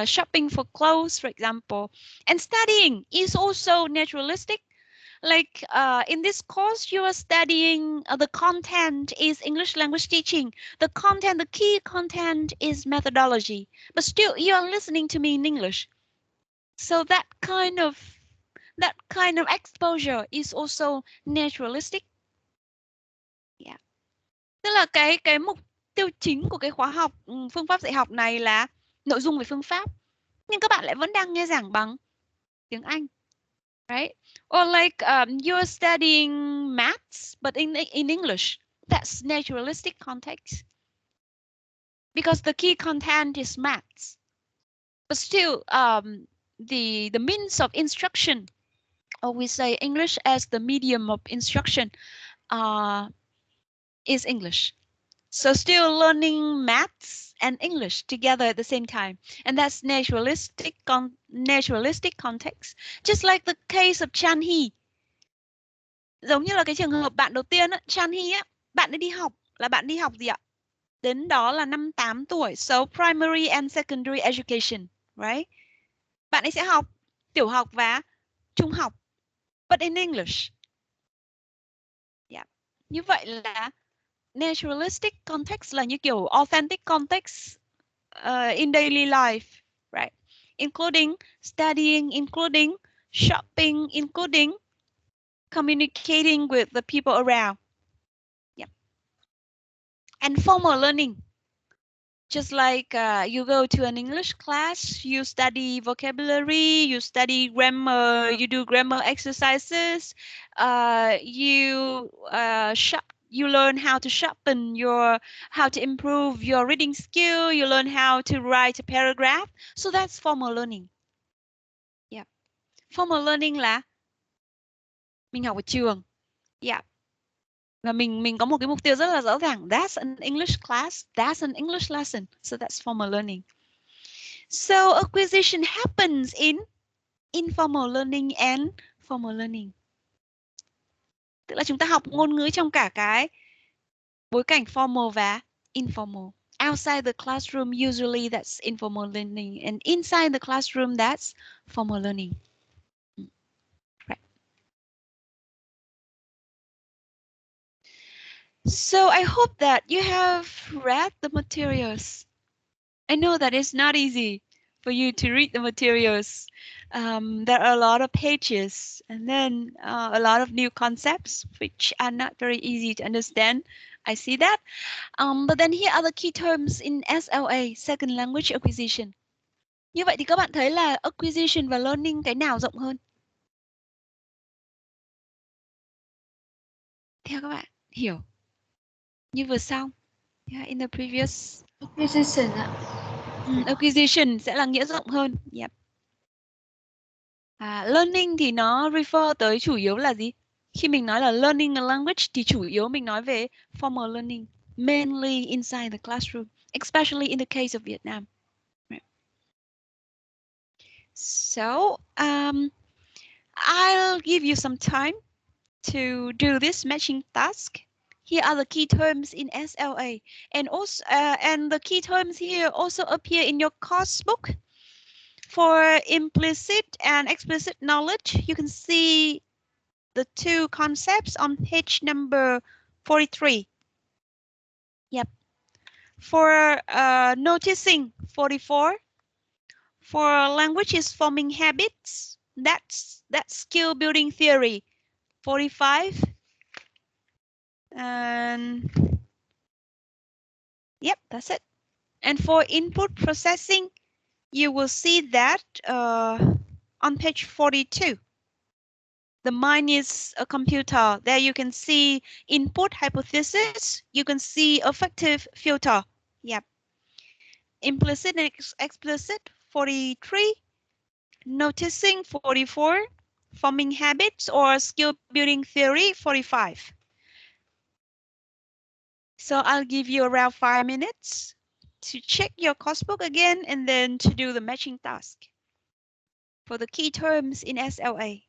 Shopping for clothes, for example. And studying is also naturalistic. Like in this course, you are studying the content is English language teaching. The content, the key content is methodology. But still, you are listening to me in English. So that kind of exposure is also naturalistic. Yeah. Tức là cái mục tiêu chính của cái khóa học phương pháp dạy học này là nội dung về phương pháp. Nhưng các bạn lại vẫn đang nghe giảng bằng tiếng Anh. Right? Or like you're studying maths, but in English. That's naturalistic context. Because the key content is maths. But still, the means of instruction, or we say English as the medium of instruction, is English. So still learning maths and English together at the same time. And that's naturalistic context. Just like the case of Chan Hee. Giống như là cái trường hợp bạn đầu tiên á, Chan Hee á, bạn ấy đi học là bạn đi học gì ạ? Đến đó là năm 8 tuổi. So primary and secondary education, right? Bạn ấy sẽ học tiểu học và trung học. But in English. Yeah. Như vậy là naturalistic context là như kiểu authentic context in daily life, right? Including studying, including shopping, including communicating with the people around. Yeah. And formal learning. Just like you go to an English class, you study vocabulary, you study grammar, you do grammar exercises, you learn how to sharpen how to improve your reading skill, you learn how to write a paragraph. So that's formal learning. Yeah. Formal learning là mình học ở trường. Yeah. Và mình có một cái mục tiêu rất là rõ ràng. That's an English class. That's an English lesson. So that's formal learning. So acquisition happens in informal learning and formal learning. Tức là chúng ta học ngôn ngữ trong cả cái bối cảnh formal và informal. Outside the classroom, usually that's informal learning. And inside the classroom, that's formal learning. Right. So I hope that you have read the materials. I know that it's not easy for you to read the materials. There are a lot of pages and then a lot of new concepts which are not very easy to understand. I see that. But then here are the key terms in SLA, Second Language Acquisition. Như vậy thì các bạn thấy là acquisition và learning cái nào rộng hơn? Theo các bạn hiểu như vừa xong. Yeah, in the previous Acquisition ạ. Acquisition sẽ là nghĩa rộng hơn. Yep. Learning thì nó refer tới chủ yếu là gì? Khi mình nói là learning a language thì chủ yếu mình nói về formal learning, mainly inside the classroom, especially in the case of Vietnam. Right. So I'll give you some time to do this matching task. Here are the key terms in SLA, and also and the key terms here also appear in your course book. For implicit and explicit knowledge, you can see the two concepts on page number 43. Yep. For noticing, 44. For languages forming habits, that's skill building theory, 45. And yep, that's it. And for input processing, you will see that on page 42. The mind is a computer. There you can see input hypothesis. You can see affective filter. Yep. Implicit and explicit, 43. Noticing, 44. Forming habits or skill building theory, 45. So I'll give you around 5 minutes to check your course book again and then to do the matching task for the key terms in SLA.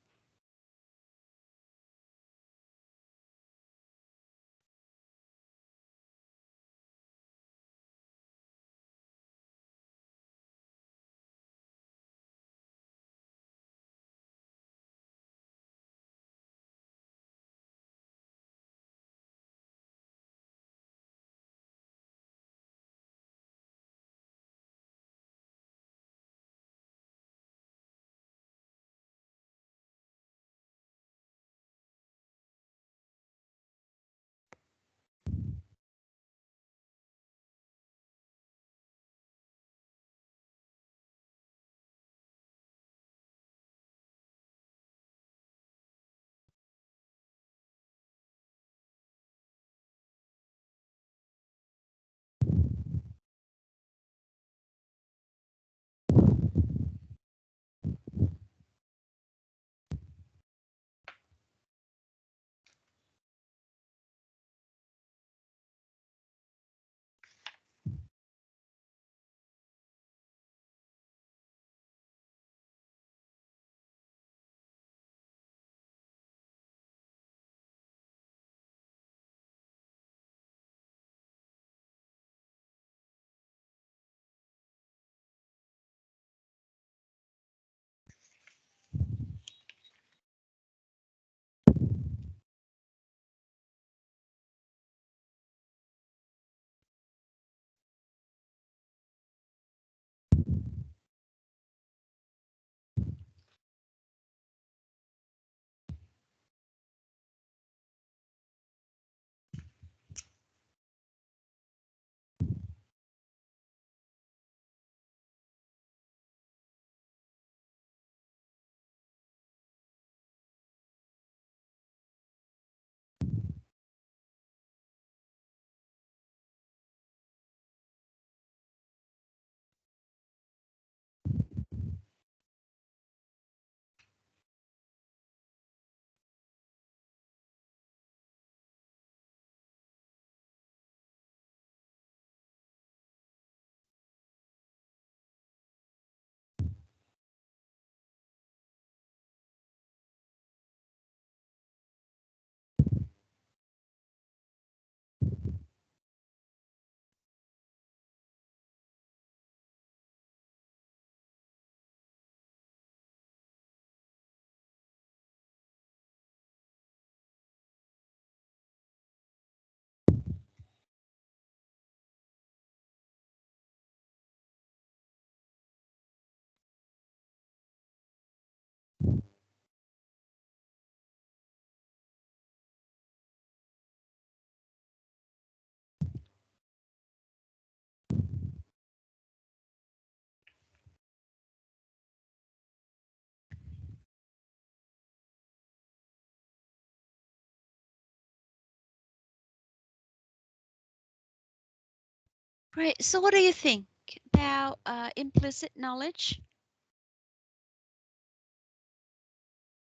Right, so what do you think about implicit knowledge?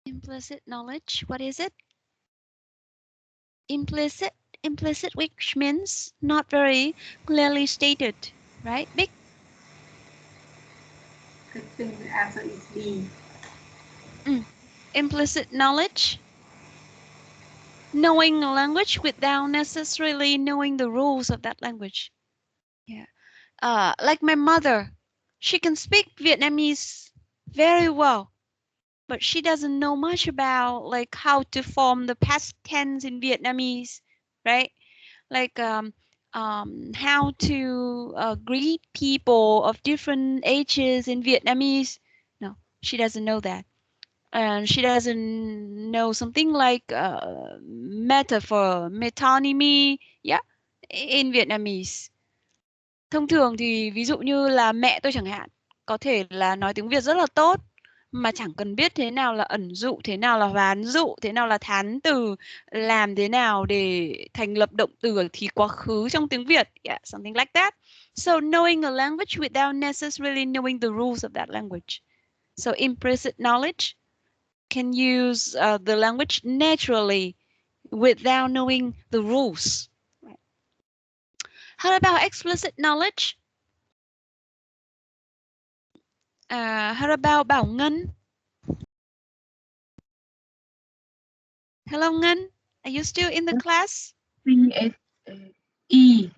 Implicit knowledge, what is it? Implicit, which means not very clearly stated, right? Big? I think the answer is B. Implicit knowledge? Knowing a language without necessarily knowing the rules of that language. Yeah. Like my mother, she can speak Vietnamese very well, but she doesn't know much about like how to form the past tense in Vietnamese, right? Like how to greet people of different ages in Vietnamese. No, she doesn't know that. And she doesn't know something like metaphor, metonymy, yeah, in Vietnamese. Thông thường thì ví dụ như là mẹ tôi chẳng hạn, có thể là nói tiếng Việt rất là tốt, mà chẳng cần biết thế nào là ẩn dụ, thế nào là hoán dụ, thế nào là thán từ, làm thế nào để thành lập động từ ở thì quá khứ trong tiếng Việt. Yeah, something like that. So knowing a language without necessarily knowing the rules of that language. So implicit knowledge can use the language naturally without knowing the rules. How about explicit knowledge? How about Bảo Ngân? Hello, Ngân. Are you still in the class? E.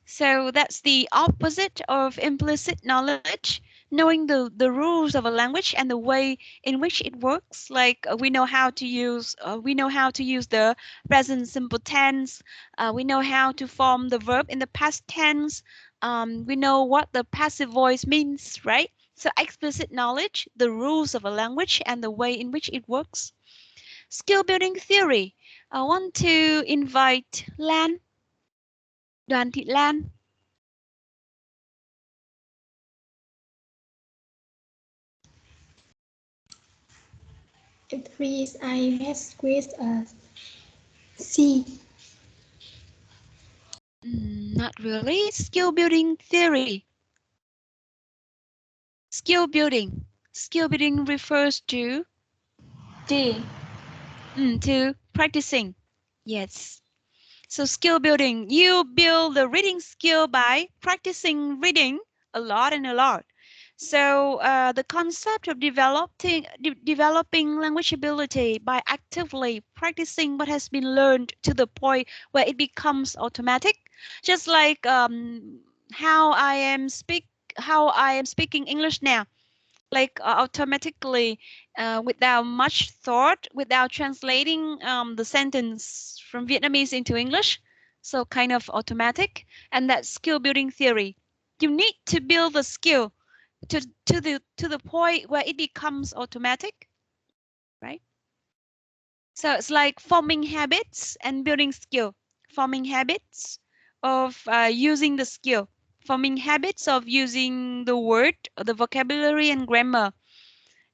So that's the opposite of implicit knowledge, knowing the rules of a language and the way in which it works. Like we know how to use the present simple tense. We know how to form the verb in the past tense. We know what the passive voice means, right? So explicit knowledge, the rules of a language and the way in which it works. Skill building theory. I want to invite Lan. Đoàn Thị Lan. Please, I mess with C. Not really. Skill building theory. Skill building. Skill building refers to D. To practicing. Yes. So skill building, you build the reading skill by practicing reading a lot and a lot. So the concept of developing language ability by actively practicing what has been learned to the point where it becomes automatic, just like how I am speaking English now, like automatically, without much thought, without translating the sentence from Vietnamese into English. So kind of automatic, and that's skill building theory. You need to build the skill to the point where it becomes automatic, right? So it's like forming habits and building skill. Forming habits of using the skill. Forming habits of using the word, the vocabulary and grammar.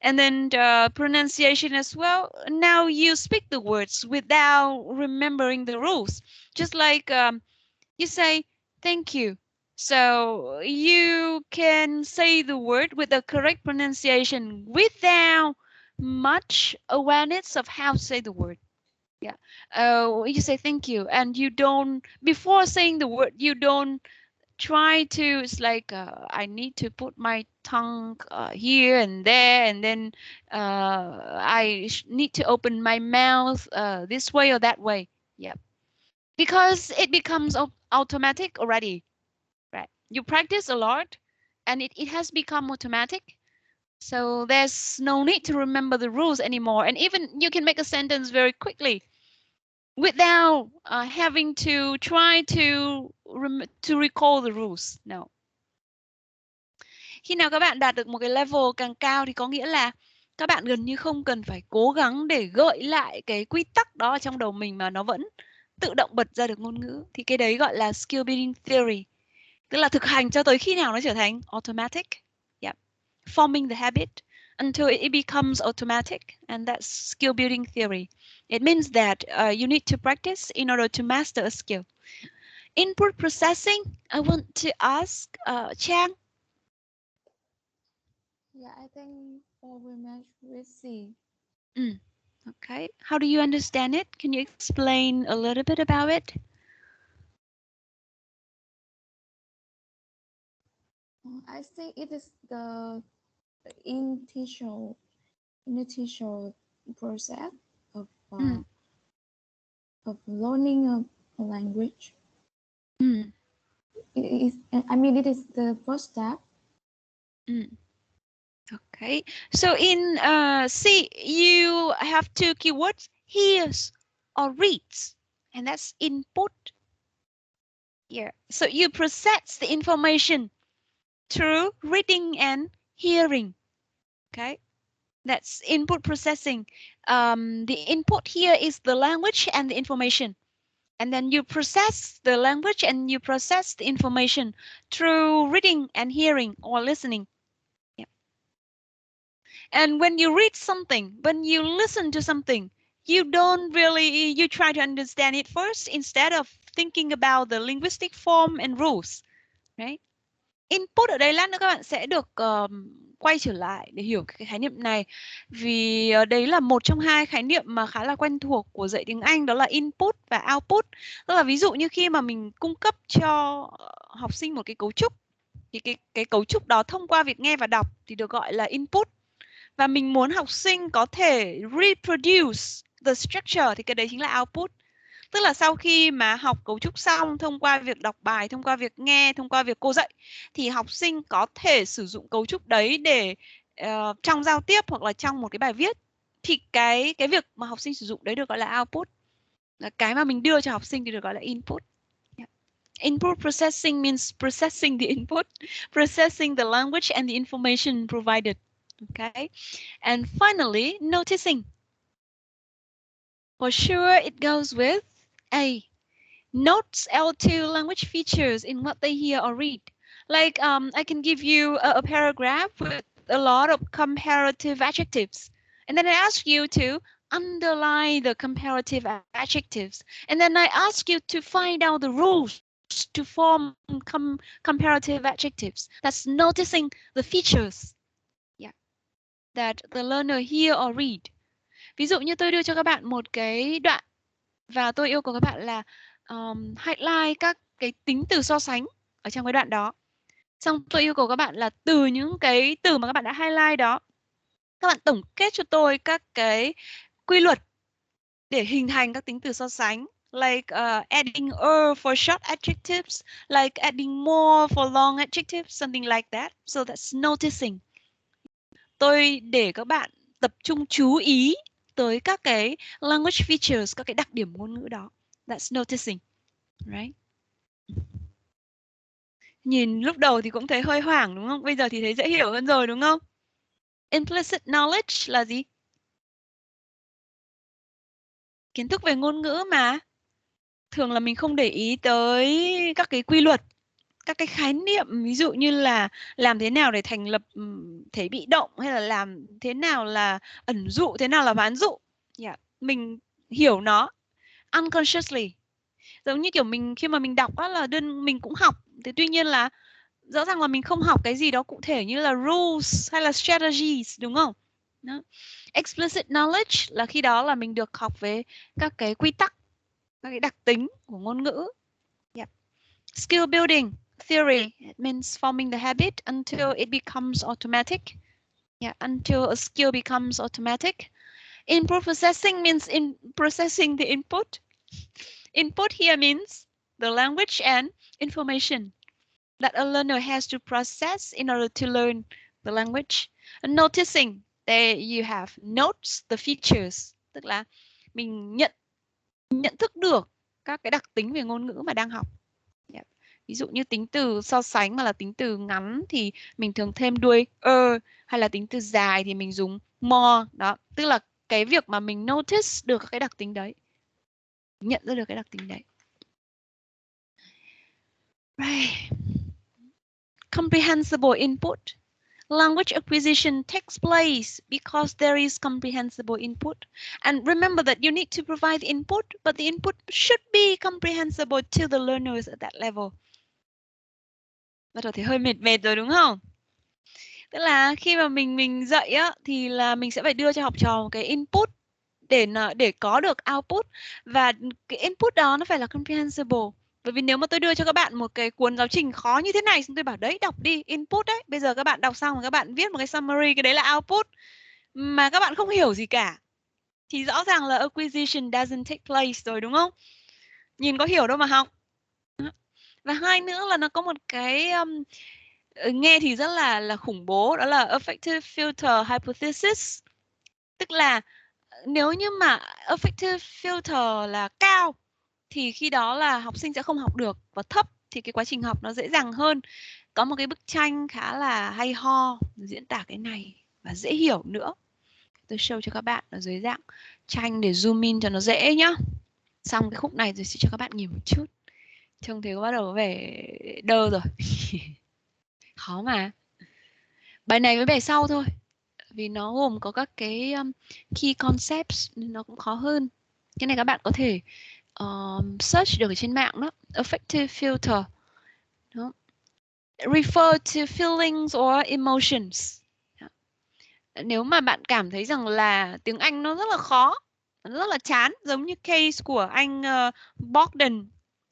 And then pronunciation as well. Now you speak the words without remembering the rules. Just like you say thank you. So you can say the word with the correct pronunciation without much awareness of how to say the word. Yeah. You say thank you, and you don't, before saying the word, you don't try to, it's like I need to put my tongue here and there, and then I need to open my mouth this way or that way. Yeah, because it becomes automatic already, right? You practice a lot and it has become automatic, so there's no need to remember the rules anymore, and even you can make a sentence very quickly without having to try to recall the rules. No. Khi nào các bạn đạt được một cái level càng cao thì có nghĩa là các bạn gần như không cần phải cố gắng để gợi lại cái quy tắc đó ở trong đầu mình mà nó vẫn tự động bật ra được ngôn ngữ. Thì cái đấy gọi là skill building theory. Tức là thực hành cho tới khi nào nó trở thành automatic. Yeah. Forming the habit until it becomes automatic, and that's skill building theory. It means that you need to practice in order to master a skill. Input processing, I want to ask Trang. Yeah, I think we match with C. Okay. How do you understand it? Can you explain a little bit about it? I think it is the initial process of learning a language. It is the first step. Okay, so in C, you have two keywords, hears or reads, and that's input. Yeah, so you process the information through reading and hearing. Okay, that's input processing. The input here is the language and the information. And then you process the language and you process the information through reading and hearing or listening. Yeah. And when you read something, when you listen to something, you try to understand it first instead of thinking about the linguistic form and rules, right? Input ở đây lát nữa các bạn sẽ được quay trở lại để hiểu cái khái niệm này, vì đấy là một trong hai khái niệm mà khá là quen thuộc của dạy tiếng Anh, đó là input và output. Tức là ví dụ như khi mà mình cung cấp cho học sinh một cái cấu trúc, thì cái cấu trúc đó thông qua việc nghe và đọc thì được gọi là input. Và mình muốn học sinh có thể reproduce the structure thì cái đấy chính là output. Tức là sau khi mà học cấu trúc xong, thông qua việc đọc bài, thông qua việc nghe, thông qua việc cô dạy, thì học sinh có thể sử dụng cấu trúc đấy để trong giao tiếp hoặc là trong một cái bài viết. Thì cái việc mà học sinh sử dụng đấy được gọi là output. Cái mà mình đưa cho học sinh thì được gọi là input. Input processing means processing the input, processing the language and the information provided. Okay. And finally, noticing. For sure, it goes with A. Notes L2 language features in what they hear or read. Like I can give you a paragraph with a lot of comparative adjectives. And then I ask you to underline the comparative adjectives. And then I ask you to find out the rules to form comparative adjectives. That's noticing the features, yeah, that the learner hear or read. Ví dụ như tôi đưa cho các bạn một cái đoạn và tôi yêu cầu các bạn là highlight các cái tính từ so sánh ở trong cái đoạn đó. Xong tôi yêu cầu các bạn là từ những cái từ mà các bạn đã highlight đó, các bạn tổng kết cho tôi các cái quy luật để hình thành các tính từ so sánh. Like adding for short adjectives, like adding more for long adjectives, something like that. So that's noticing. Tôi để các bạn tập trung chú ý tới các cái language features, các cái đặc điểm ngôn ngữ đó. That's noticing, right? Nhìn lúc đầu thì cũng thấy hơi hoảng đúng không? Bây giờ thì thấy dễ hiểu hơn rồi đúng không? Implicit knowledge là gì? Kiến thức về ngôn ngữ mà thường là mình không để ý tới các cái quy luật, các cái khái niệm, ví dụ như là làm thế nào để thành lập thể bị động, hay là làm thế nào là ẩn dụ, thế nào là ván dụ. Yeah. Mình hiểu nó unconsciously. Giống như kiểu mình khi mà mình đọc á là mình cũng học, thế tuy nhiên là rõ ràng là mình không học cái gì đó cụ thể như là rules hay là strategies, đúng không? Đó. Explicit knowledge là khi đó là mình được học về các cái quy tắc, các cái đặc tính của ngôn ngữ. Yep. Skill building theory, it means forming the habit until it becomes automatic. Yeah, until a skill becomes automatic. Input processing means in processing the input. Input here means the language and information that a learner has to process in order to learn the language. And noticing, there you have notes the features, tức là mình nhận thức được các cái đặc tính về ngôn ngữ mà đang học. Yeah. Ví dụ như tính từ so sánh mà là tính từ ngắn thì mình thường thêm đuôi hay là tính từ dài thì mình dùng more. Đó, tức là cái việc mà mình notice được các cái đặc tính đấy, nhận ra được cái đặc tính đấy. Right. Comprehensible input. Language acquisition takes place because there is comprehensible input. And remember that you need to provide the input, but the input should be comprehensible to the learners at that level. Bắt đầu thì hơi mệt rồi đúng không? Tức là khi mà mình dạy á thì là mình sẽ phải đưa cho học trò một cái input để có được output, và cái input đó nó phải là comprehensible. Bởi vì nếu mà tôi đưa cho các bạn một cái cuốn giáo trình khó như thế này, xong tôi bảo đấy đọc đi, input đấy, bây giờ các bạn đọc xong và các bạn viết một cái summary, cái đấy là output, mà các bạn không hiểu gì cả thì rõ ràng là acquisition doesn't take place rồi đúng không? Nhìn có hiểu đâu mà học. Và hai nữa là nó có một cái nghe thì rất là khủng bố, đó là affective filter hypothesis. Tức là nếu như mà affective filter là cao thì khi đó là học sinh sẽ không học được, và thấp thì cái quá trình học nó dễ dàng hơn. Có một cái bức tranh khá là hay ho diễn tả cái này và dễ hiểu nữa. Tôi show cho các bạn ở dưới dạng tranh để zoom in cho nó dễ nhá. Xong cái khúc này rồi sẽ cho các bạn nhìn một chút. Trông thấy có bắt đầu có vẻ đơ rồi. Khó mà. Bài này với bài sau thôi, vì nó gồm có các cái key concepts nên nó cũng khó hơn. Cái này các bạn có thể search được ở trên mạng đó. Affective filter đó. Refer to feelings or emotions. Nếu mà bạn cảm thấy rằng là tiếng Anh nó rất là khó, nó rất là chán, giống như case của anh Bogdan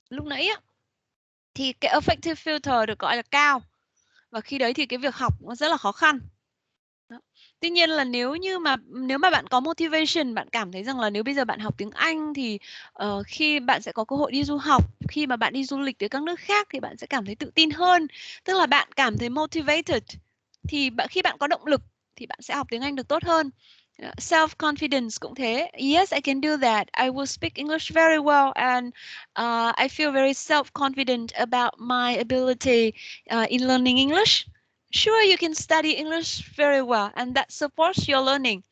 lúc nãy á, thì cái affective filter được gọi là cao. Và khi đấy thì cái việc học nó rất là khó khăn. Đó. Tuy nhiên là nếu mà bạn có motivation, bạn cảm thấy rằng là nếu bây giờ bạn học tiếng Anh thì khi bạn sẽ có cơ hội đi du học, khi mà bạn đi du lịch tới các nước khác thì bạn sẽ cảm thấy tự tin hơn. Tức là bạn cảm thấy motivated thì khi bạn có động lực thì bạn sẽ học tiếng Anh được tốt hơn. Self-confidence cũng thế. Yes, I can do that. I will speak English very well and I feel very self-confident about my ability in learning English. Sure, you can study English very well and that supports your learning.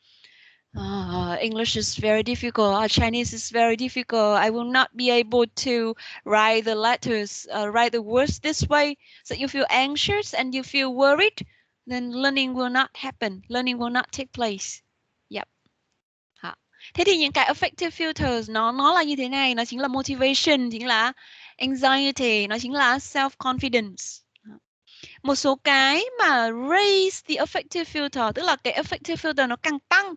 English is very difficult. Chinese is very difficult. I will not be able to write the letters, write the words this way. So you feel anxious and you feel worried, then learning will not happen. Learning will not take place. Yep. Thế thì những cái affective filters nó là như thế này, nó chính là motivation, chính là anxiety, nó chính là self-confidence. Một số cái mà raise the affective filter, tức là cái affective filter nó càng tăng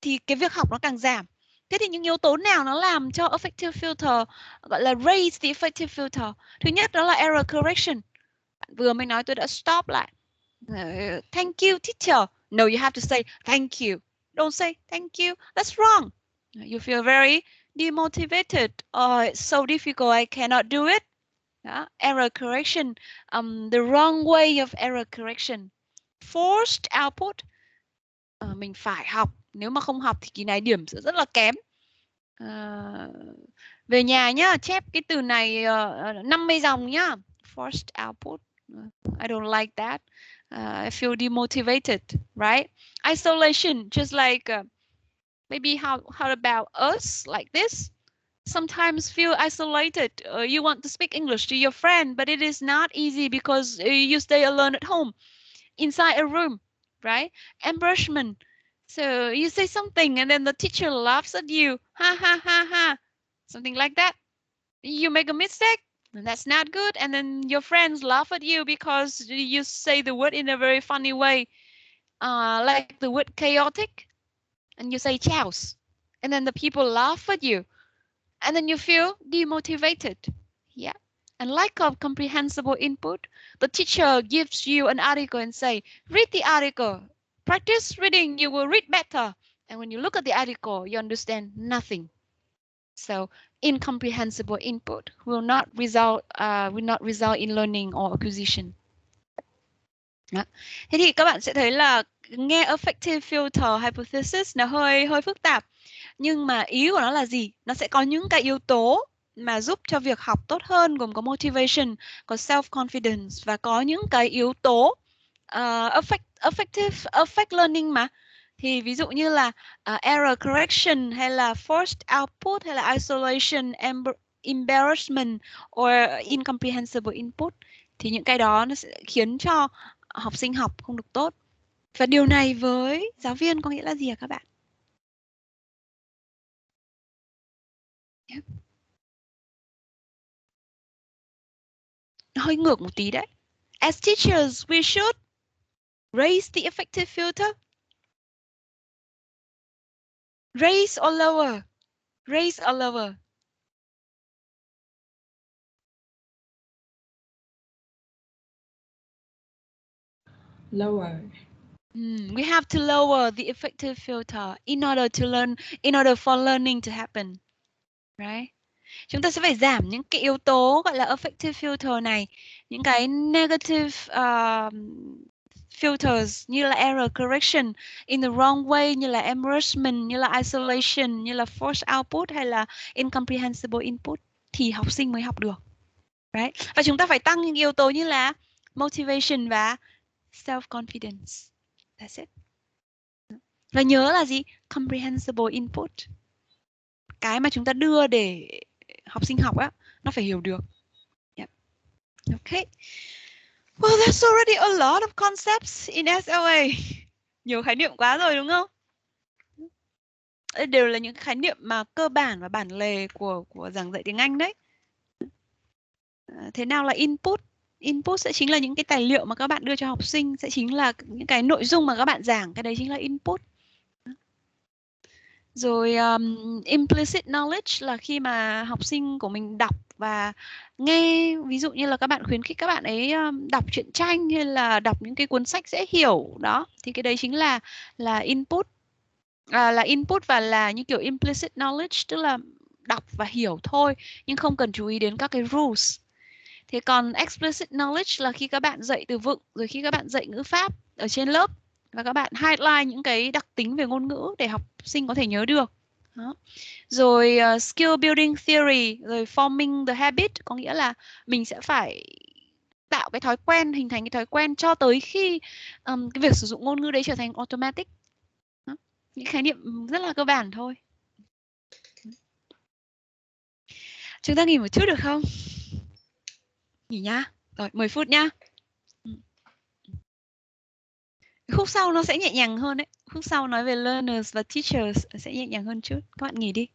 thì cái việc học nó càng giảm. Thế thì những yếu tố nào nó làm cho affective filter gọi là raise the affective filter? Thứ nhất đó là error correction. Bạn vừa mới nói tôi đã stop lại. Thank you teacher. No, you have to say thank you. Don't say thank you. That's wrong. You feel very demotivated. Oh, it's so difficult. I cannot do it. Error correction. The wrong way of error correction. Forced output. Mình phải học. Nếu mà không học thì kỳ này điểm sẽ rất là kém. Về nhà nhá, chép cái từ này 50 dòng nhá. Forced output. I don't like that. I feel demotivated, right? Isolation, just like maybe how about us like this? Sometimes feel isolated. You want to speak English to your friend, but it is not easy because you stay alone at home, inside a room, right? Embarrassment. So you say something and then the teacher laughs at you. Ha ha ha ha. Something like that. You make a mistake and that's not good. And then your friends laugh at you because you say the word in a very funny way. Like the word chaotic. And you say chaos. And then the people laugh at you. And then you feel demotivated. Yeah. And lack of comprehensible input. The teacher gives you an article and say, read the article. Practice reading, you will read better. And when you look at the article, you understand nothing. So incomprehensible input will not result in learning or acquisition. Đó. Thế thì các bạn sẽ thấy là nghe affective filter hypothesis nó hơi phức tạp. Nhưng mà ý của nó là gì? Nó sẽ có những cái yếu tố mà giúp cho việc học tốt hơn, gồm có motivation, có self-confidence và có những cái yếu tố affect learning mà. Thì ví dụ như là error correction hay là forced output hay là isolation, embarrassment or incomprehensible input. Thì những cái đó nó sẽ khiến cho học sinh học không được tốt. Và điều này với giáo viên có nghĩa là gì hả các bạn? Hơi ngược một tí đấy. As teachers, we should raise the affective filter. Raise or lower? Raise or lower? Lower. We have to lower the affective filter in order for learning to happen. Right? Chúng ta sẽ phải giảm những cái yếu tố gọi là affective filter này, những cái negative filters như là error correction in the wrong way, như là embarrassment, như là isolation, như là forced output hay là incomprehensible input thì học sinh mới học được. Right? Và chúng ta phải tăng những yếu tố như là motivation và self-confidence. That's it. Và nhớ là gì? Comprehensible input. Cái mà chúng ta đưa để học sinh học á, nó phải hiểu được. Yep. Okay. Well, there's already a lot of concepts in SLA. Nhiều khái niệm quá rồi đúng không? Đây đều là những khái niệm mà cơ bản và bản lề của giảng dạy tiếng Anh đấy. Thế nào là input? Input sẽ chính là những cái tài liệu mà các bạn đưa cho học sinh, sẽ chính là những cái nội dung mà các bạn giảng, cái đấy chính là input. Rồi implicit knowledge là khi mà học sinh của mình đọc và nghe, ví dụ như là các bạn khuyến khích các bạn ấy đọc truyện tranh hay là đọc những cái cuốn sách dễ hiểu đó, thì cái đấy chính là input. Là input và là như kiểu implicit knowledge, tức là đọc và hiểu thôi nhưng không cần chú ý đến các cái rules. Thế còn explicit knowledge là khi các bạn dạy từ vựng, rồi khi các bạn dạy ngữ pháp ở trên lớp và các bạn highlight những cái đặc tính về ngôn ngữ để học sinh có thể nhớ được. Đó. Rồi skill building theory, rồi forming the habit, có nghĩa là mình sẽ phải tạo cái thói quen, hình thành cái thói quen cho tới khi cái việc sử dụng ngôn ngữ đấy trở thành automatic. Đó. Những khái niệm rất là cơ bản thôi. Chúng ta nghỉ một chút được không? Nghỉ nhá. Rồi 10 phút nhá. Khúc sau nó sẽ nhẹ nhàng hơn đấy. Khúc sau nói về learners và teachers sẽ nhẹ nhàng hơn chút. Các bạn nghỉ đi.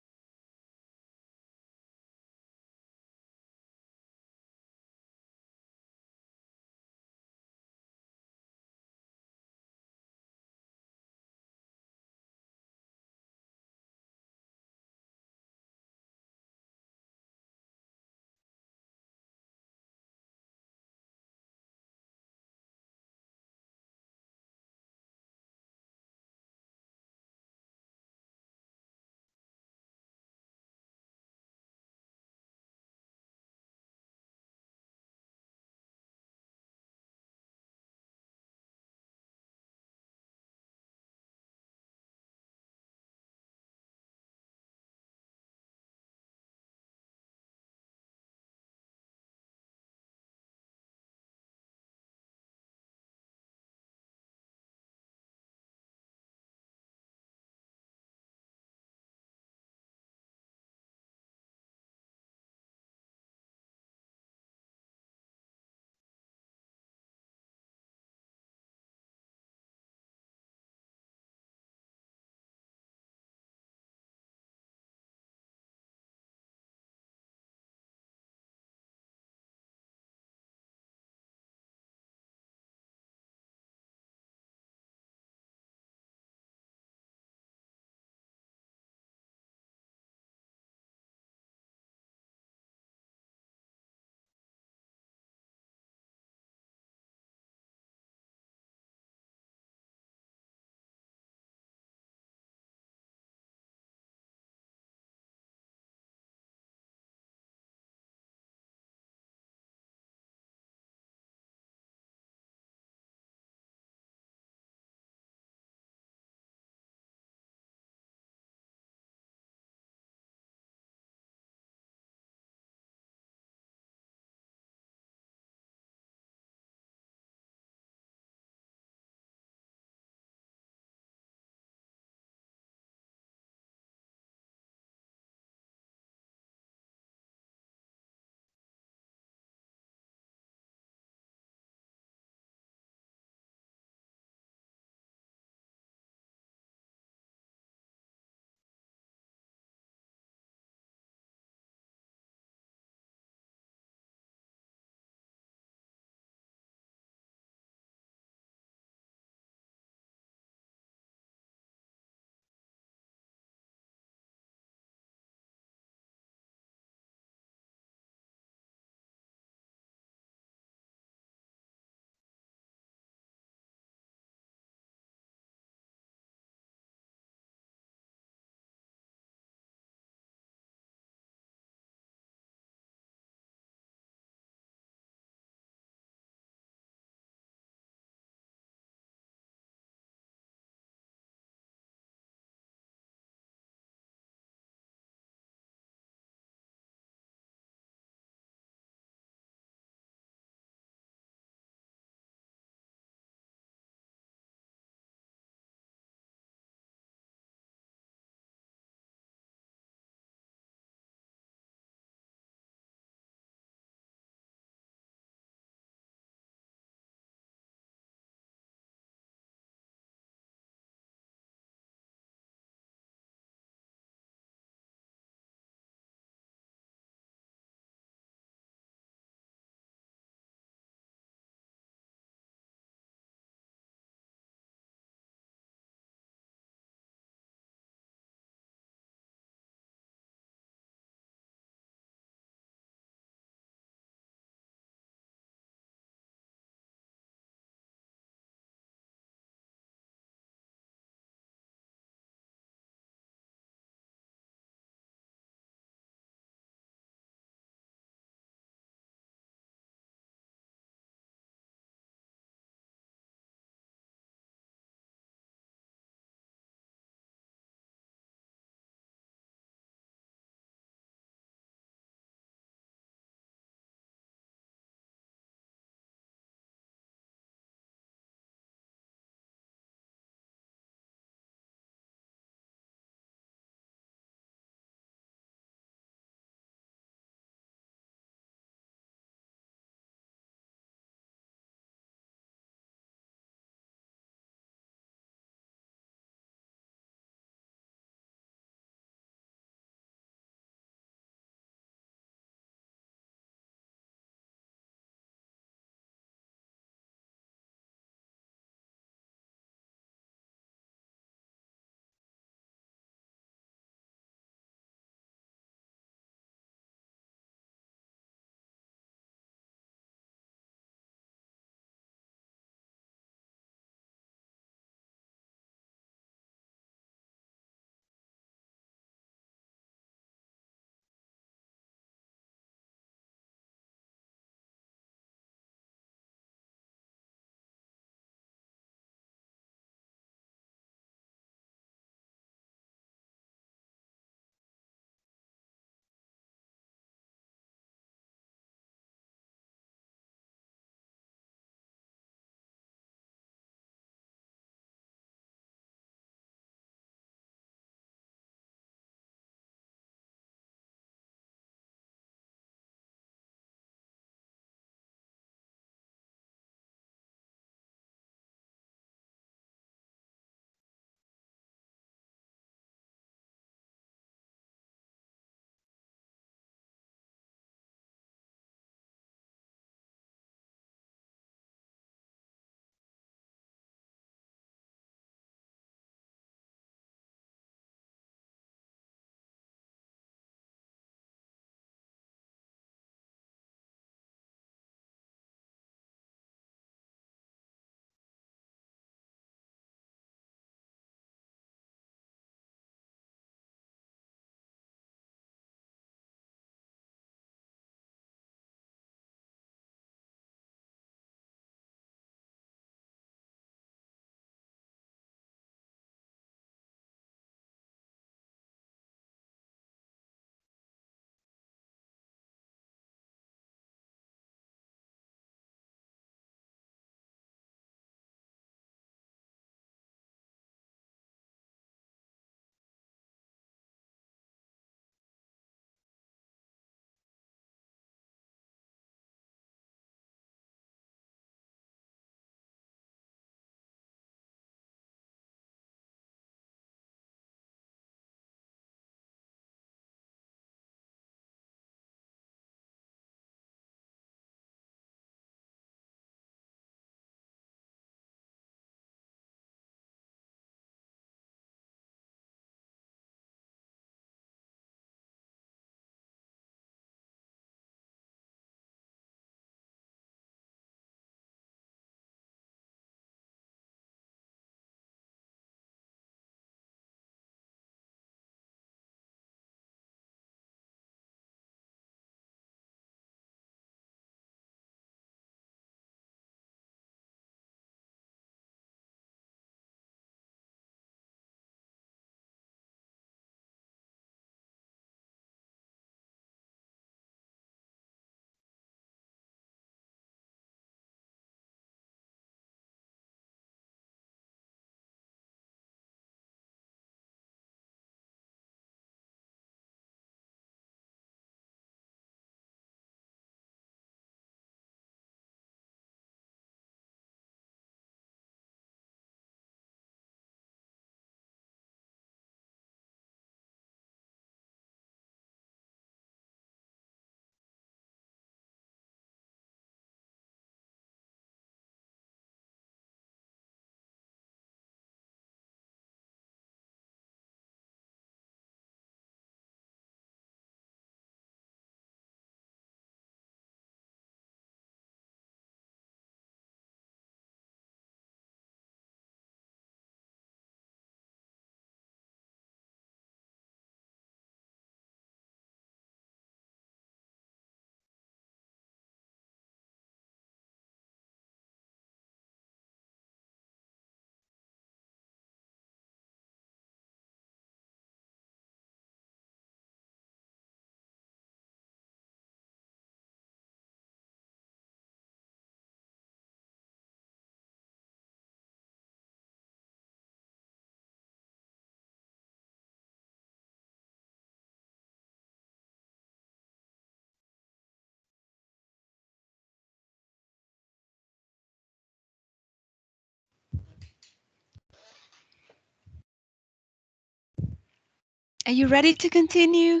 Are you ready to continue?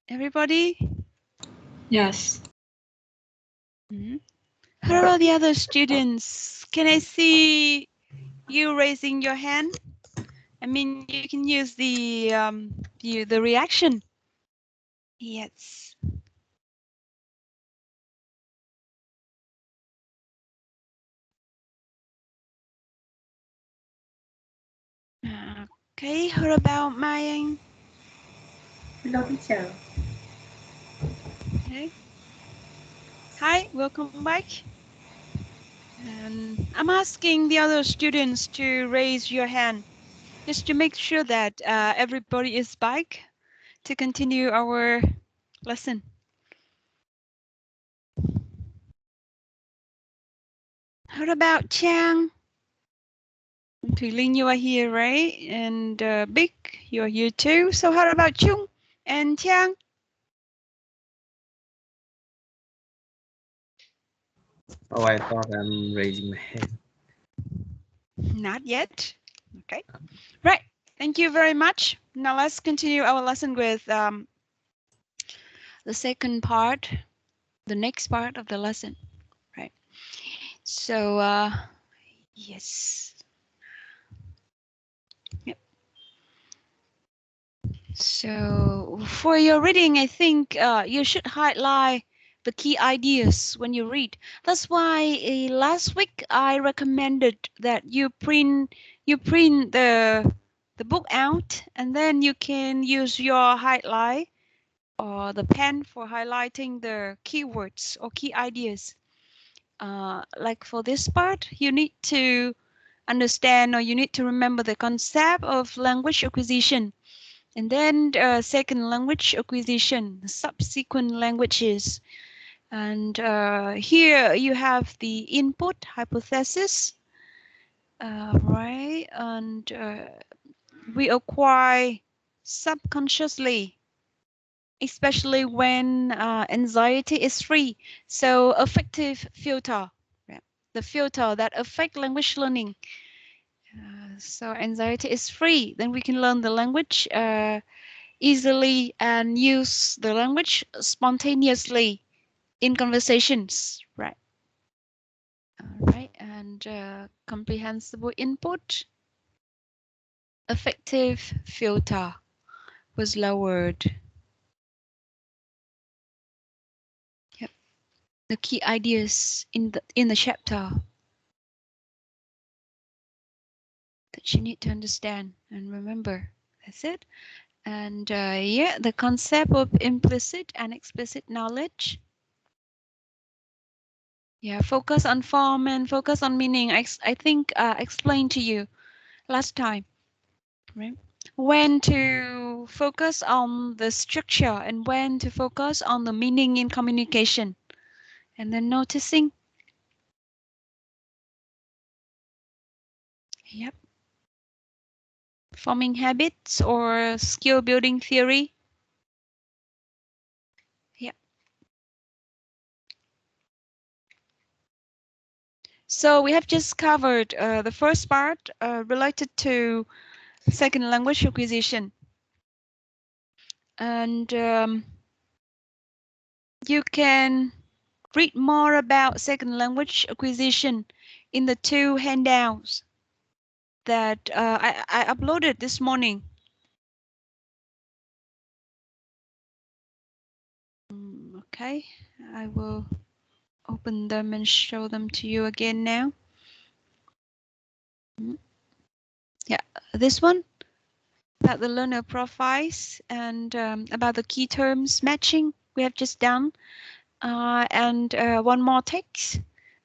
Everybody? Yes. How about the other students? Can I see you raising your hand? I mean, you can use the reaction. Yes. Okay. How about Mayang? Hello, teacher. Okay. Hi. Welcome back. And I'm asking the other students to raise your hand, just to make sure that everybody is back to continue our lesson. How about Chang? Thùy Linh, you are here, right? And Big, you are here too. So how about Chung and Chang? Oh, I thought I'm raising my hand. Not yet. Okay. Right. Thank you very much. Now let's continue our lesson with the second part, the next part of the lesson. Right. So yes. Yep. So for your reading, I think you should highlight the key ideas when you read. That's why last week I recommended that you print the book out, and then you can use your highlight or the pen for highlighting the keywords or key ideas. Like for this part, you need to understand or you need to remember the concept of language acquisition. And then second, language acquisition, subsequent languages. And here you have the input hypothesis, right? And we acquire subconsciously, especially when anxiety is free. So affective filter, yeah, the filter that affect language learning. So anxiety is free, then we can learn the language easily and use the language spontaneously in conversations, right? All right, and comprehensible input, affective filter was lowered. Yep, the key ideas in the chapter that you need to understand and remember. That's it. And yeah, the concept of implicit and explicit knowledge. Yeah, focus on form and focus on meaning. I think explained to you last time, right? When to focus on the structure and when to focus on the meaning in communication. And then noticing. Yep. Forming habits or skill building theory. Yep. So we have just covered the first part related to second language acquisition. And you can read more about second language acquisition in the two handouts that I uploaded this morning. Okay, I will open them and show them to you again now. Yeah, this one about the learner profiles and about the key terms matching we have just done. And one more text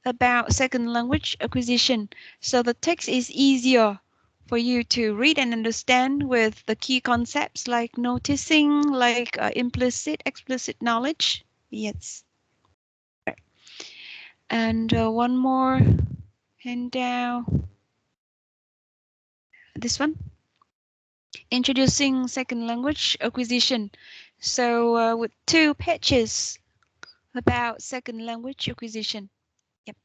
about second language acquisition. So the text is easier for you to read and understand with the key concepts like noticing, like implicit, explicit knowledge. Yes. And one more handout. This one. Introducing second language acquisition. So with 2 pages about second language acquisition. Yep.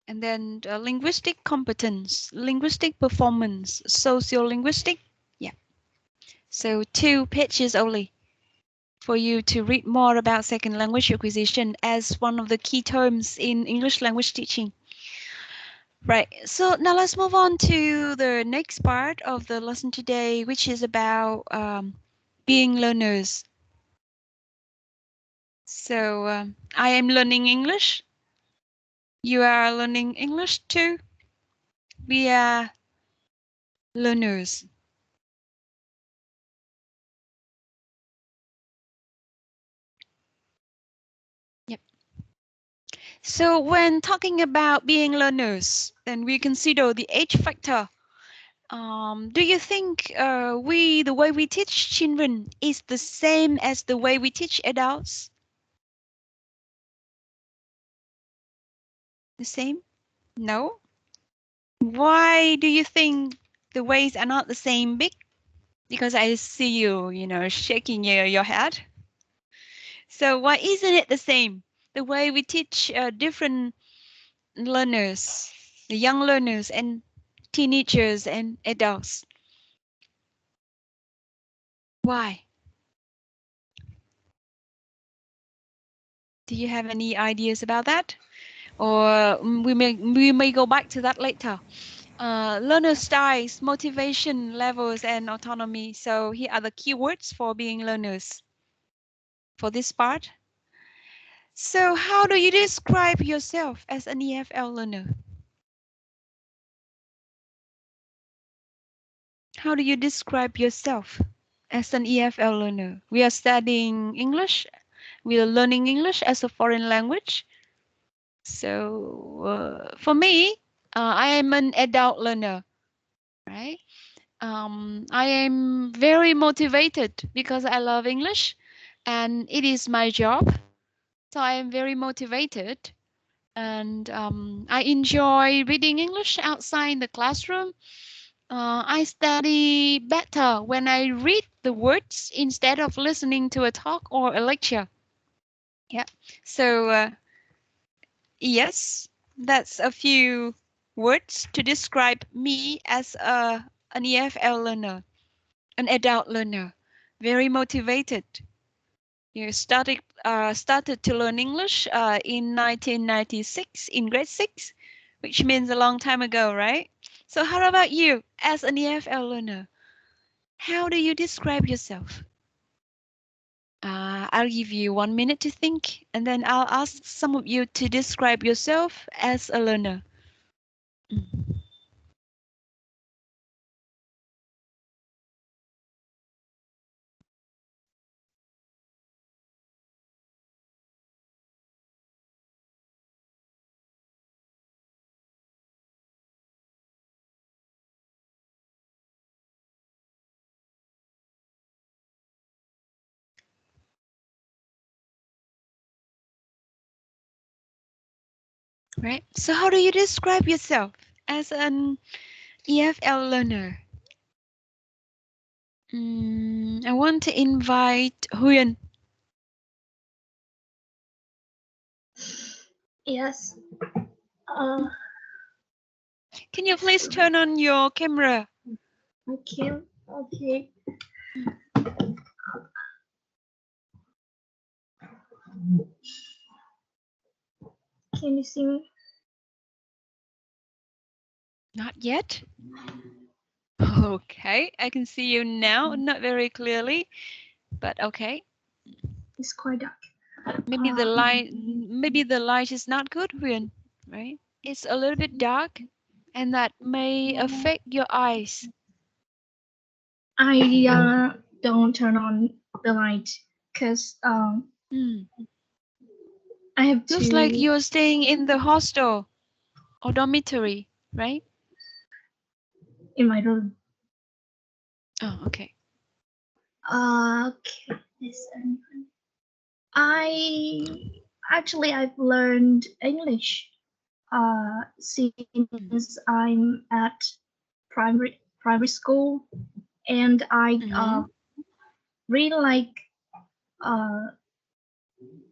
And then linguistic competence, linguistic performance, sociolinguistic. Yeah. So 2 pages only for you to read more about second language acquisition as one of the key terms in English language teaching. Right, so now let's move on to the next part of the lesson today, which is about being learners. So I am learning English. You are learning English too. We are learners. Yep. So when talking about being learners, then we consider the age factor. Do you think the way we teach children is the same as the way we teach adults? The same? No? Why do you think the ways are not the same big? Because I see you, shaking your head. So why isn't it the same? The way we teach different learners, the young learners and teenagers and adults. Why? Do you have any ideas about that? Or we may go back to that later. Learner styles, motivation levels, and autonomy. So here are the keywords for being learners for this part. So how do you describe yourself as an EFL learner? How do you describe yourself as an EFL learner? We are studying English. We are learning English as a foreign language. So for me, I am an adult learner, right? I am very motivated because I love English and it is my job. So I am very motivated and I enjoy reading English outside the classroom. I study better when I read the words instead of listening to a talk or a lecture. Yeah. So yes, that's a few words to describe me as an EFL learner, an adult learner, very motivated. You started to learn English in 1996 in grade 6, which means a long time ago, right? So how about you as an EFL learner? How do you describe yourself? I'll give you 1 minute to think, and then I'll ask some of you to describe yourself as a learner. Right. So how do you describe yourself as an EFL learner? I want to invite Huyen. Yes. Can you please turn on your camera? Okay. Okay. Can you see me? Not yet. Okay, I can see you now, not very clearly, but okay. It's quite dark. Maybe the light is not good, Huyen, right? It's a little bit dark, and that may affect your eyes. I don't turn on the light because I have to. Looks like you're staying in the hostel or dormitory, right? In my room. Oh, okay. Okay. I've learned English since I'm at primary school, and I really like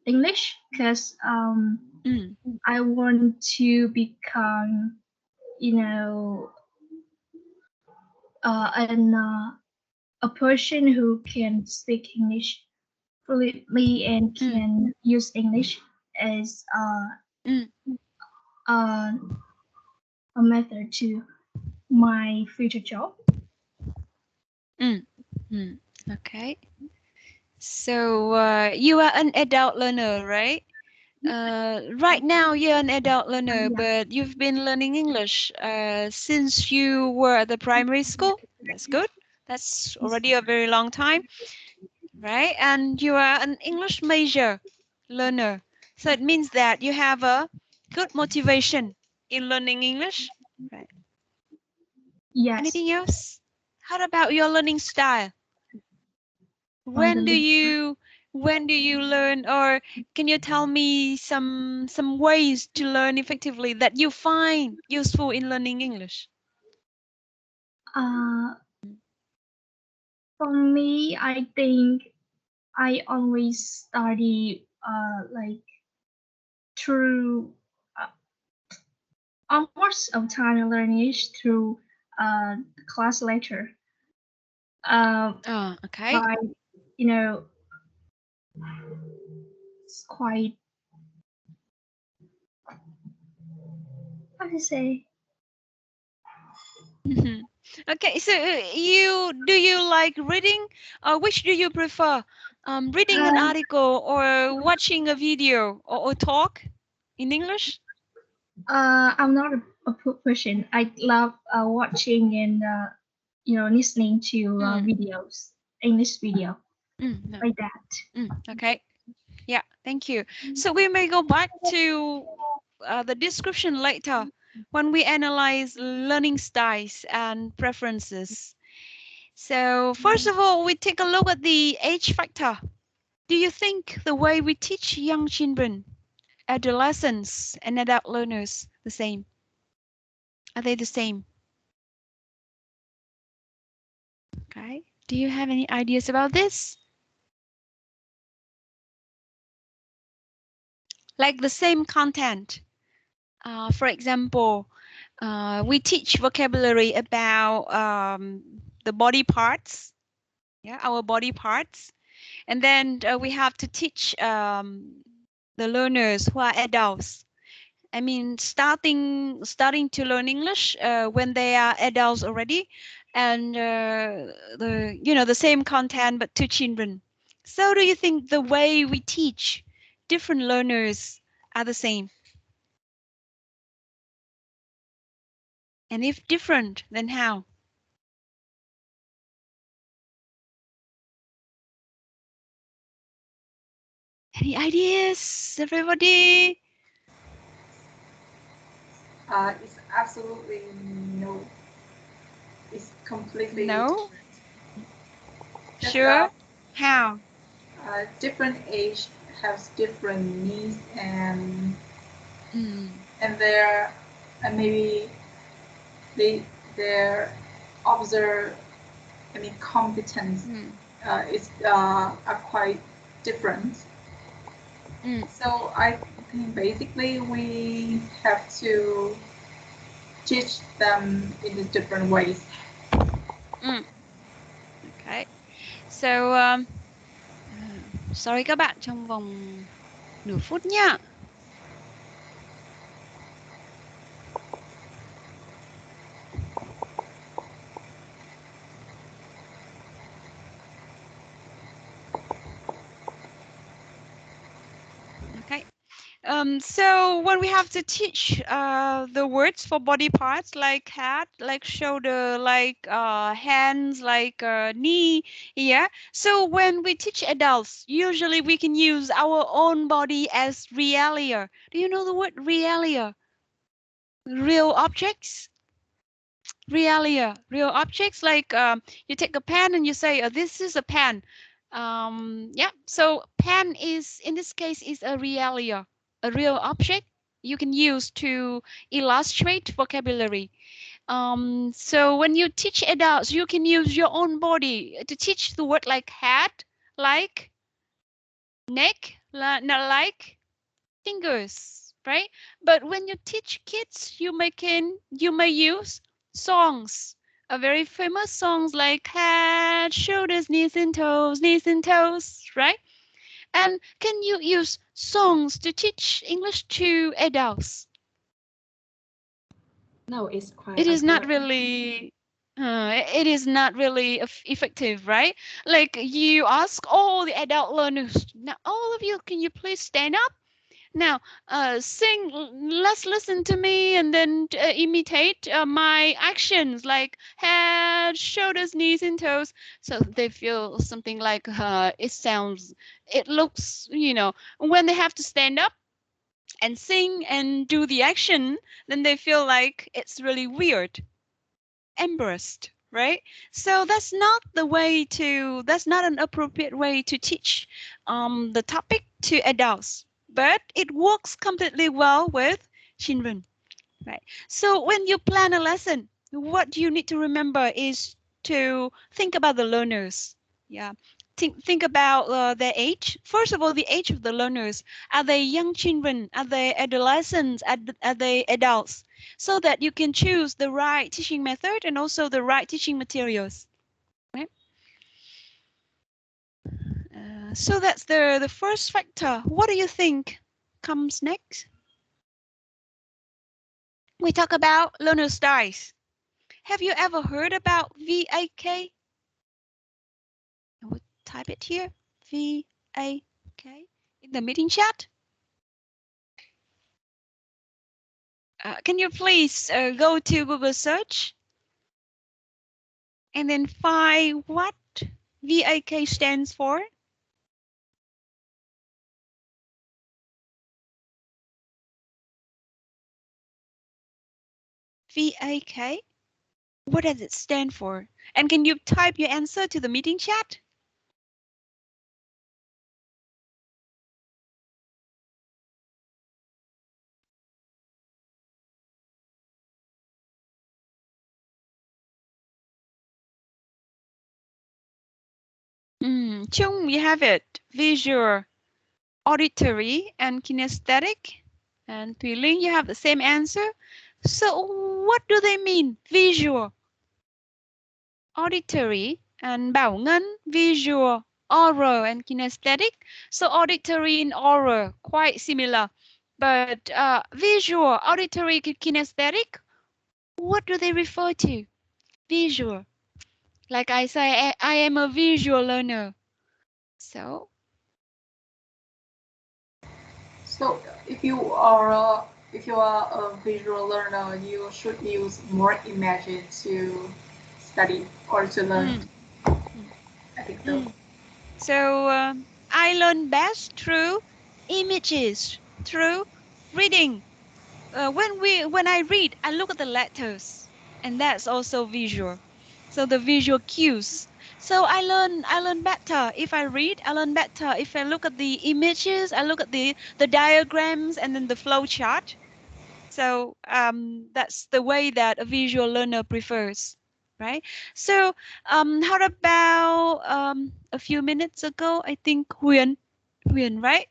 English because I want to become, a person who can speak English fluently and can use English as a method to my future job. Okay. So you are an adult learner, right? Right now you're an adult learner, but you've been learning English since you were at the primary school. That's good. That's already a very long time, right? And you are an English major learner. So it means that you have a good motivation in learning English, right? Yes. Anything else? How about your learning style? When do you learn, or can you tell me some ways to learn effectively that you find useful in learning English? For me, I think I always study like through almost of time I learn English through class lecture. Okay. By, it's quite, how to say. Okay, so do you like reading, or which do you prefer, reading an article or watching a video or talk in English? I'm not a person. I love watching and listening to videos, English video, like that. Okay. Yeah, thank you. So we may go back to the description later when we analyze learning styles and preferences. So first of all, we take a look at the age factor. Do you think the way we teach young children, adolescents, and adult learners the same? Are they the same? Okay. Do you have any ideas about this? Like the same content. For example, we teach vocabulary about the body parts, our body parts, and then we have to teach the learners who are adults. I mean, starting to learn English when they are adults already, and the same content but to children. So, do you think the way we teach different learners are the same? And if different, then how? Any ideas, everybody? It's absolutely no. It's completely No? different. Sure? How? Different age has different needs and their and maybe their observe competence is are quite different. So I think basically we have to teach them in different ways. Okay. So sorry các bạn, trong vòng nửa phút nha. Okay. So when we have to teach the words for body parts like head, like shoulder, like hands, like knee, yeah. So when we teach adults, usually we can use our own body as realia. Do you know the word realia? Real objects? Realia, real objects, like you take a pen and you say, this is a pen. Yeah, so pen is, in this case, is a realia, a real object you can use to illustrate vocabulary. So when you teach adults, you can use your own body to teach the word like head, like neck, not like fingers, right? But when you teach kids, you may use songs. A very famous songs like head, shoulders, knees and toes, right? And can you use songs to teach English to adults? No, it's quite It is not awkward. really it is not really effective, right? Like you ask all the adult learners, now all of you, can you please stand up? Now, sing, let's listen to me and then imitate my actions like head, shoulders, knees, and toes. So they feel something like it looks, when they have to stand up and sing and do the action, then they feel like it's really weird, embarrassed, right? So that's not an appropriate way to teach the topic to adults, but it works completely well with children, right? So when you plan a lesson, what you need to remember is to think about the learners. Yeah. Think about their age. First of all, the age of the learners. Are they young children? Are they adolescents? Are they adults? So that you can choose the right teaching method and also the right teaching materials. Right? So that's the first factor. What do you think comes next? We talk about learner styles. Have you ever heard about VAK? I will type it here, VAK, in the meeting chat. Can you please go to Google search and then find what VAK stands for? VAK? What does it stand for? And can you type your answer to the meeting chat? Chung, you have it. Visual, auditory, and kinesthetic. And Thùy Linh, you have the same answer. So what do they mean? Visual, auditory, and Bảo Ngân, visual, oral, and kinesthetic. So auditory and oral, quite similar. But visual, auditory, kinesthetic, what do they refer to? Visual. Like I say, I am a visual learner. So if you are a visual learner, you should use more images to study or to learn. I think so. So I learn best through images, through reading. When I read, I look at the letters, and that's also visual. So the visual cues. So I learn better if I read. I learn better if I look at the images. I look at the diagrams and then the flow chart. So that's the way that a visual learner prefers, right? So how about a few minutes ago, I think Huyền, right?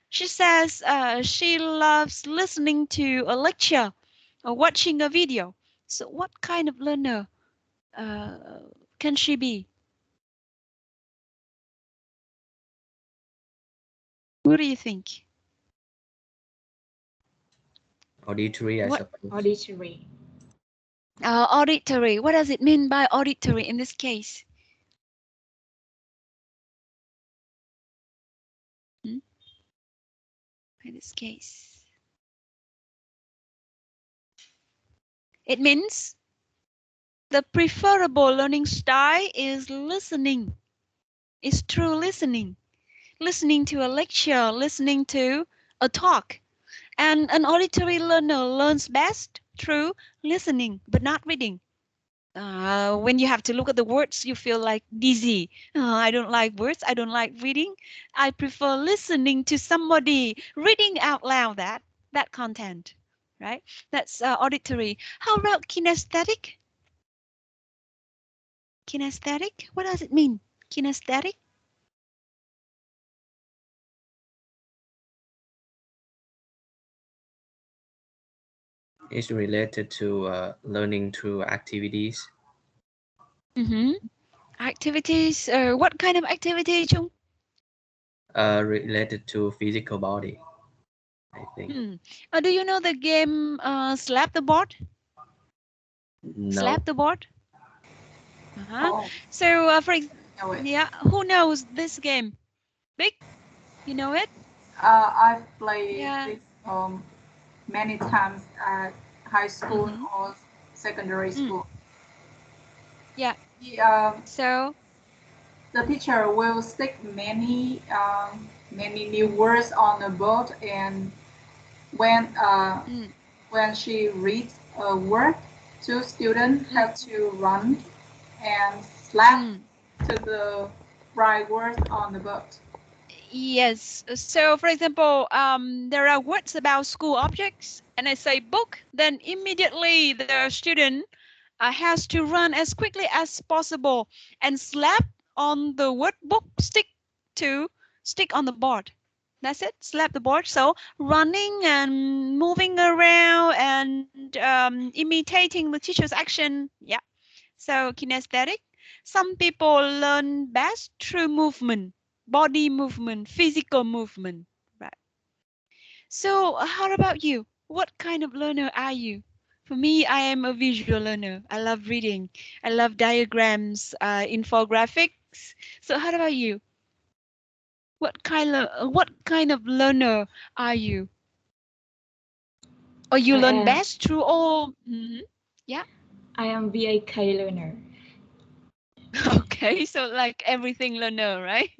She says she loves listening to a lecture or watching a video. So what kind of learner uh, can she be? What do you think? Auditory, I What suppose. Auditory. auditory? What does it mean by auditory in this case? In this case, it means the preferable learning style is listening. Is true listening. Listening to a lecture, listening to a talk. And an auditory learner learns best through listening, but not reading. When you have to look at the words, you feel like dizzy. I don't like words. I don't like reading. I prefer listening to somebody reading out loud that content, right? That's auditory. How about kinesthetic? Kinesthetic? What does it mean? Kinesthetic? is related to learning through activities. Activities. What kind of activity, Chung? Related to physical body, I think. Do you know the game Slap the Board? No. Slap the Board. Oh, So, know it. yeah, who knows this game? Big, you know it? I've played Yeah. this many times at high school or secondary school. Yeah. The, So. the teacher will stick many new words on the board, and when she reads a word, two students have to run and slap to the right word on the board. Yes. So, for example, there are words about school objects, and I say book, then immediately the student has to run as quickly as possible and slap on the word book, stick on the board. That's it. Slap the board. So running and moving around and imitating the teacher's action. Yeah. So kinesthetic. Some people learn best through movement, body movement, physical movement. Right. So how about you? What kind of learner are you? For me, I am a visual learner. I love reading. I love diagrams, infographics. So how about you? What kind of learner are you? Or you learn best through all? Yeah. I am VAK learner. Okay, so like everything learner, right?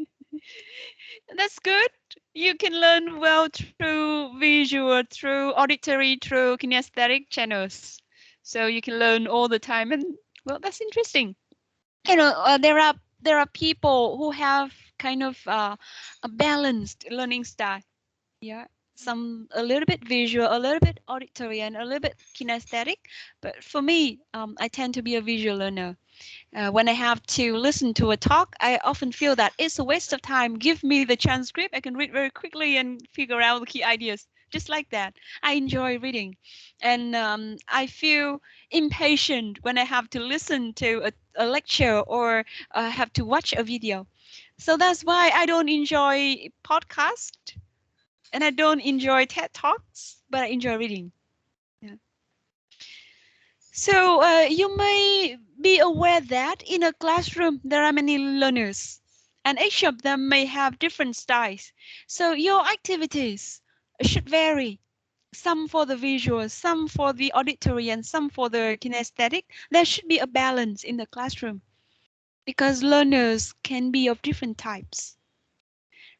That's good. You can learn well through visual, through auditory, through kinesthetic channels. So you can learn all the time, and well, that's interesting. You know, there are people who have kind of a balanced learning style. Yeah, some a little bit visual, a little bit auditory, and a little bit kinesthetic. But for me, I tend to be a visual learner. When I have to listen to a talk, I often feel that it's a waste of time. Give me the transcript. I can read very quickly and figure out the key ideas. Just like that. I enjoy reading. And I feel impatient when I have to listen to a lecture or have to watch a video. So that's why I don't enjoy podcast and I don't enjoy TED Talks, but I enjoy reading. Yeah. So you may be aware that in a classroom there are many learners and each of them may have different styles. So your activities should vary. Some for the visual, some for the auditory, and some for the kinesthetic. There should be a balance in the classroom because learners can be of different types.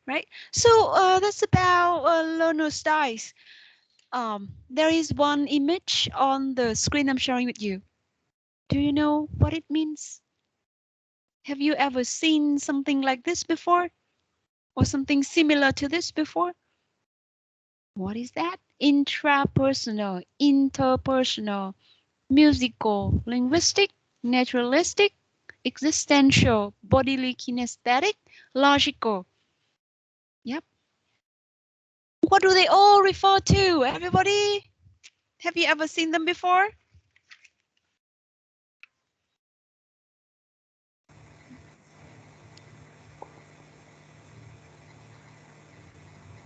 Right? So that's about learner styles. There is one image on the screen I'm sharing with you. Do you know what it means? Have you ever seen something like this before? Or something similar to this before? What is that? Intrapersonal, interpersonal, musical, linguistic, naturalistic, existential, bodily kinesthetic, logical. Yep. What do they all refer to? Everybody? Have you ever seen them before?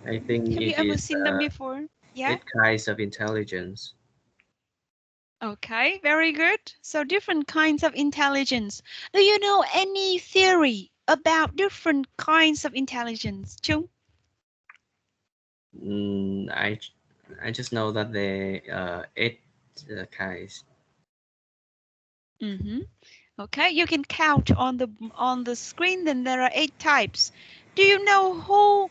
I think Have you it ever is seen them before? Yeah. 8 kinds of intelligence. Okay, very good. So different kinds of intelligence. Do you know any theory about different kinds of intelligence, Chung? I just know that there 8 kinds. Okay, you can count on the screen. Then there are 8 types. Do you know who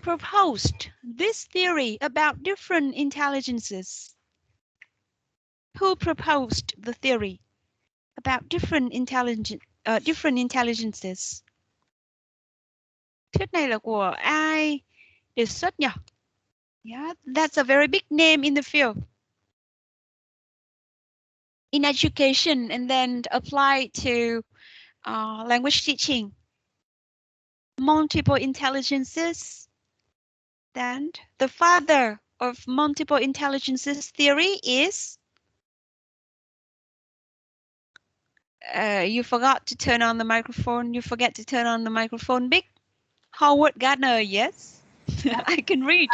proposed this theory about different intelligences? Who proposed the theory about different intelligences? Thuyết này là của ai đề xuất nhỉ? Yeah, that's a very big name in the field. In education and then apply to language teaching. Multiple intelligences. Then the father of multiple intelligences theory is you forgot to turn on the microphone. You forget to turn on the microphone. Big Howard Gardner. Yes, I can read.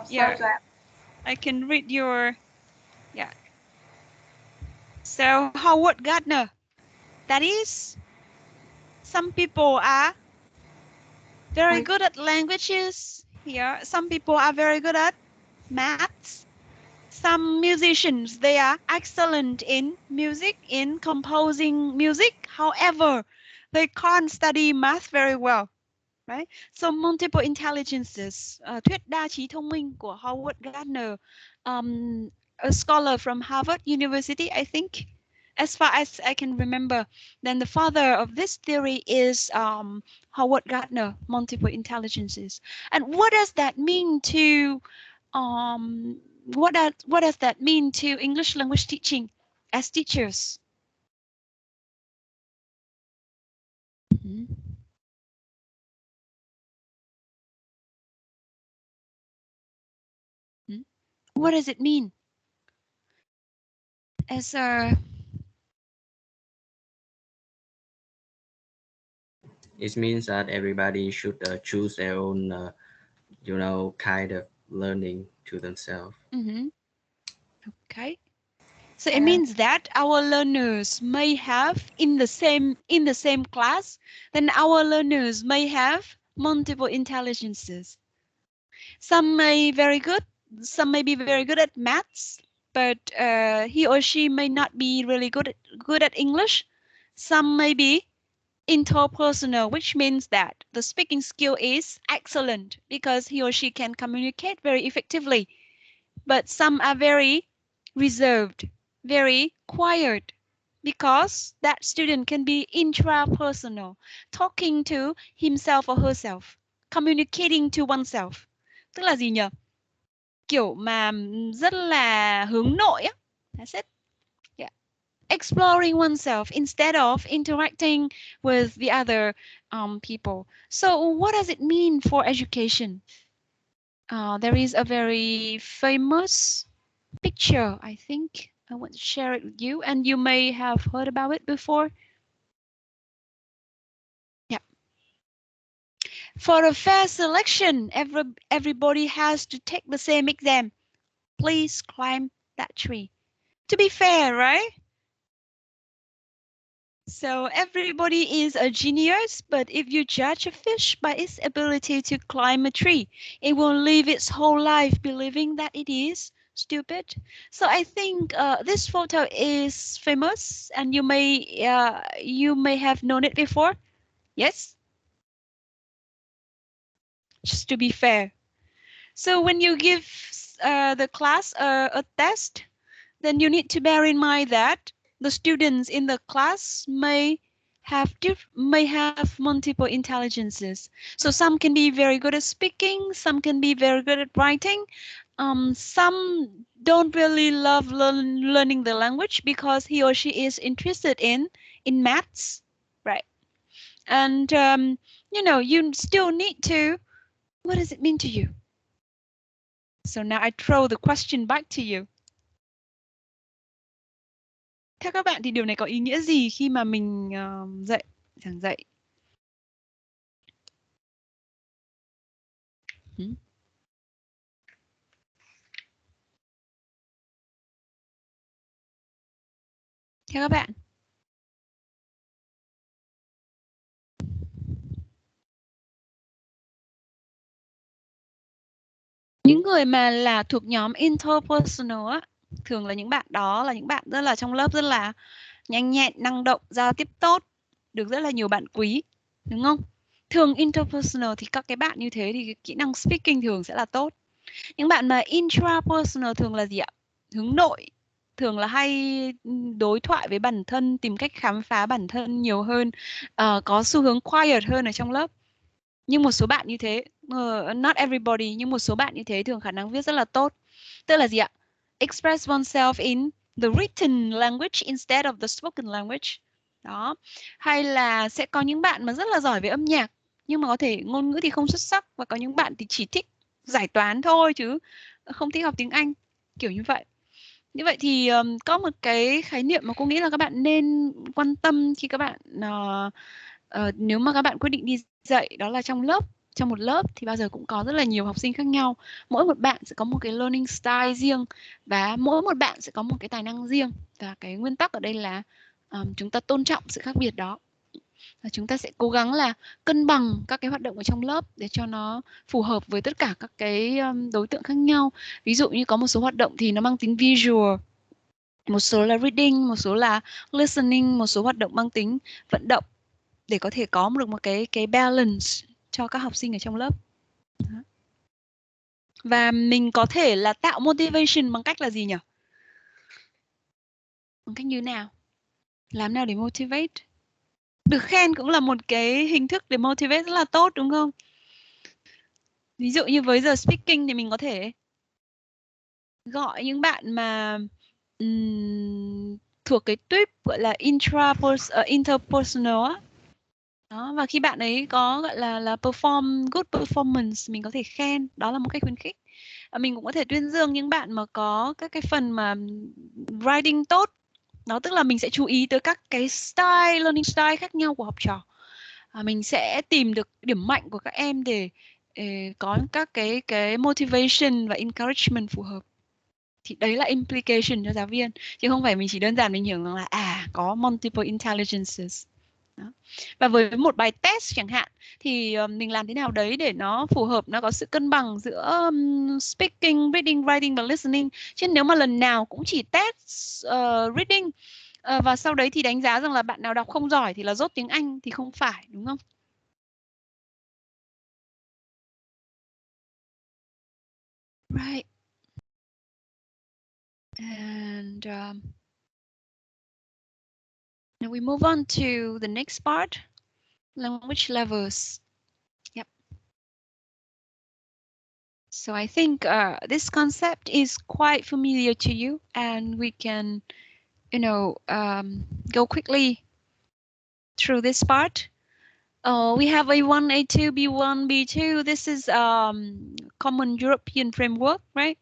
Yeah, I can read your. Yeah. So Howard Gardner. That is, some people are very good at languages. Here, some people are very good at maths. Some musicians, they are excellent in music, in composing music. However, they can't study math very well, right? So multiple intelligences, thuyết đa trí thông minh của Howard Gardner, a scholar from Harvard University, I think, as far as I can remember. Then the father of this theory is Howard Gardner, multiple intelligences. And what does that mean to what does that mean to English language teaching as teachers? What does it mean? As a It means that everybody should choose their own, kind of learning to themselves. Okay. So it means that our learners may have in the same class, then our learners may have multiple intelligences. Some may very good, some may be very good at maths, but he or she may not be really good at English. Some may be interpersonal, which means that the speaking skill is excellent because he or she can communicate very effectively. But some are very reserved, very quiet, because that student can be intrapersonal, talking to himself or herself, communicating to oneself. Tức là gì nhỉ? Kiểu mà rất là hướng nội á. That's it. Yeah. Exploring oneself instead of interacting with the other people. So what does it mean for education? There is a very famous picture, I think. I want to share it with you, and you may have heard about it before. Yeah. For a fair selection, everybody has to take the same exam. Please climb that tree. To be fair, right? So everybody is a genius, but if you judge a fish by its ability to climb a tree, it will live its whole life believing that it is stupid. So I think this photo is famous, and you may have known it before. Yes? Just to be fair. So when you give the class a test, then you need to bear in mind that the students in the class may have multiple intelligences. So some can be very good at speaking, some can be very good at writing. Some don't really love learning the language because he or she is interested in maths, right? And you still need to. What does it mean to you? So now I throw the question back to you. Theo các bạn thì điều này có ý nghĩa gì khi mà mình giảng dạy? Theo các bạn. Những người mà là thuộc nhóm interpersonal á, thường là những bạn đó là những bạn rất là trong lớp rất là nhanh nhẹn, năng động, giao tiếp tốt, được rất là nhiều bạn quý, đúng không? Thường interpersonal thì các cái bạn như thế thì kỹ năng speaking thường sẽ là tốt. Những bạn mà intrapersonal thường là gì ạ? Hướng nội, thường là hay đối thoại với bản thân, tìm cách khám phá bản thân nhiều hơn, có xu hướng quiet hơn ở trong lớp. Nhưng một số bạn như thế, not everybody, nhưng một số bạn như thế thường khả năng viết rất là tốt. Tức là gì ạ? Express oneself in the written language instead of the spoken language. Đó. Hay là sẽ có những bạn mà rất là giỏi về âm nhạc, nhưng mà có thể ngôn ngữ thì không xuất sắc, và có những bạn thì chỉ thích giải toán thôi chứ không thích học tiếng Anh, kiểu như vậy. Như vậy thì có một cái khái niệm mà cô nghĩ là các bạn nên quan tâm khi các bạn nếu mà các bạn quyết định đi dạy, đó là trong một lớp thì bao giờ cũng có rất là nhiều học sinh khác nhau. Mỗi một bạn sẽ có một cái learning style riêng và mỗi một bạn sẽ có một cái tài năng riêng. Và cái nguyên tắc ở đây là chúng ta tôn trọng sự khác biệt đó. Và chúng ta sẽ cố gắng là cân bằng các cái hoạt động ở trong lớp để cho nó phù hợp với tất cả các cái đối tượng khác nhau. Ví dụ như có một số hoạt động thì nó mang tính visual, một số là reading, một số là listening, một số hoạt động mang tính vận động để có thể có được một cái balance cho các học sinh ở trong lớp. Và mình có thể là tạo motivation bằng cách là gì nhỉ? Bằng cách như nào? Làm nào để motivate? Được khen cũng là một cái hình thức để motivate rất là tốt, đúng không? Ví dụ như với giờ speaking thì mình có thể gọi những bạn mà thuộc cái tuyếp gọi là interpersonal á. Đó, và khi bạn ấy có gọi là good performance, mình có thể khen, đó là một cách khuyến khích. Mình cũng có thể tuyên dương những bạn mà có các cái phần mà writing tốt. Đó, tức là mình sẽ chú ý tới các cái style, learning style khác nhau của học trò. Mình sẽ tìm được điểm mạnh của các em để có các cái motivation và encouragement phù hợp. Thì đấy là implication cho giáo viên, chứ không phải mình chỉ đơn giản mình hiểu rằng là có multiple intelligences. Đó. Và với một bài test chẳng hạn thì mình làm thế nào đấy để nó phù hợp, nó có sự cân bằng giữa speaking, reading, writing và listening. Chứ nếu mà lần nào cũng chỉ test reading và sau đấy thì đánh giá rằng là bạn nào đọc không giỏi thì là dốt tiếng Anh thì không phải, đúng không? Right. And now we move on to the next part, language levels. Yep. So I think this concept is quite familiar to you, and we can, go quickly through this part. We have A1, A2, B1, B2. This is common European framework, right?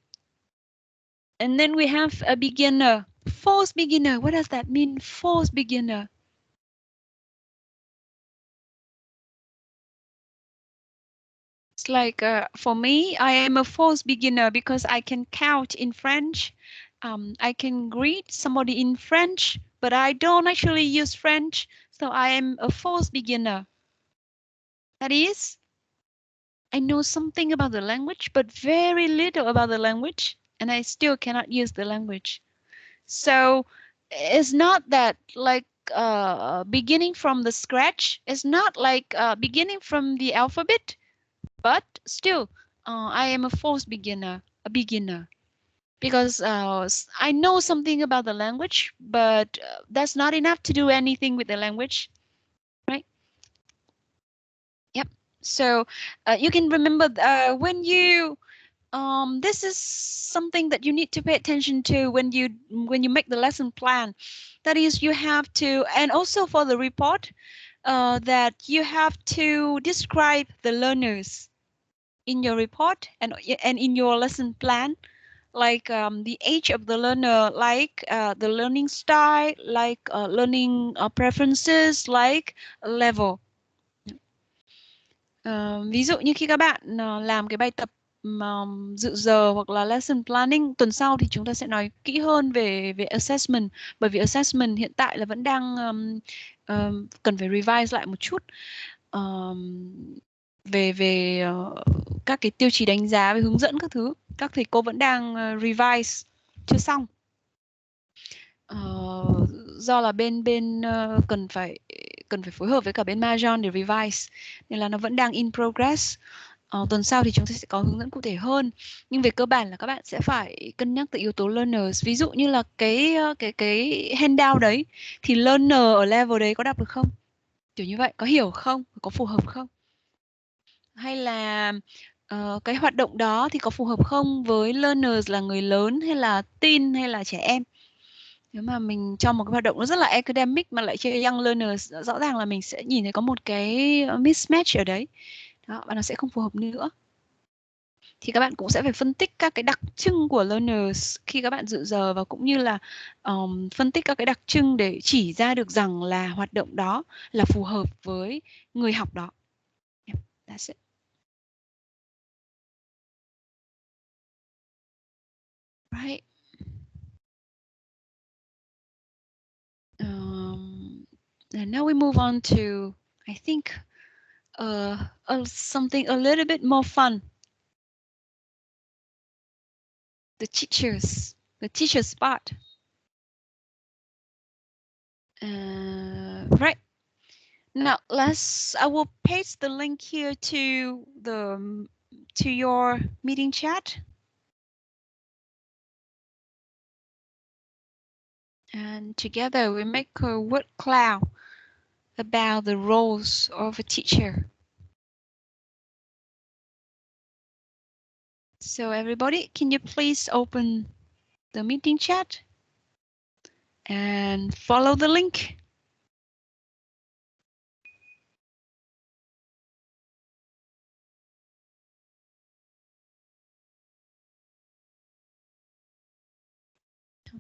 And then we have a beginner, forced beginner. What does that mean, forced beginner? It's like for me, I am a forced beginner because I can count in French. I can greet somebody in French, but I don't actually use French, so I am a forced beginner. That is, I know something about the language, but very little about the language, and I still cannot use the language. So it's not that like beginning from the scratch. It's not like beginning from the alphabet, but still, I am a forced beginner, because I know something about the language, but that's not enough to do anything with the language, right? Yep. So you can remember when you this is something that you need to pay attention to when you make the lesson plan. That is, you have to, and also for the report, that you have to describe the learners in your report and in your lesson plan, like the age of the learner, like the learning style, like learning preferences, like level. Ví dụ như khi các bạn làm cái bài tập dự giờ hoặc là lesson planning, tuần sau thì chúng ta sẽ nói kỹ hơn về assessment, bởi vì assessment hiện tại là vẫn đang cần phải revise lại một chút về các cái tiêu chí đánh giá, về hướng dẫn các thứ. Các thầy cô vẫn đang revise chưa xong. Do là bên cần phải phối hợp với cả bên Mahjong để revise, nên là nó vẫn đang in progress. Tuần sau thì chúng ta sẽ có hướng dẫn cụ thể hơn, nhưng về cơ bản là các bạn sẽ phải cân nhắc từ yếu tố learners. Ví dụ như là cái handout đấy thì learner ở level đấy có đọc được không, kiểu như vậy, có hiểu không, có phù hợp không, hay là cái hoạt động đó thì có phù hợp không với learners là người lớn hay là teen hay là trẻ em. Nếu mà mình cho một cái hoạt động nó rất là academic mà lại chơi young learners, rõ ràng là mình sẽ nhìn thấy có một cái mismatch ở đấy. Đó, và nó sẽ không phù hợp nữa. thì các bạn cũng sẽ phải phân tích các cái đặc trưng của learners khi các bạn dự giờ, và cũng như là phân tích các cái đặc trưng để chỉ ra được rằng là hoạt động đó là phù hợp với người học đó. Yeah, that's it. Right. And now we move on to, I think, something a little bit more fun. The teacher's part. Right. Now I will paste the link here to your meeting chat. And together we make a word cloud about the roles of a teacher. So everybody, can you please open the meeting chat and follow the link?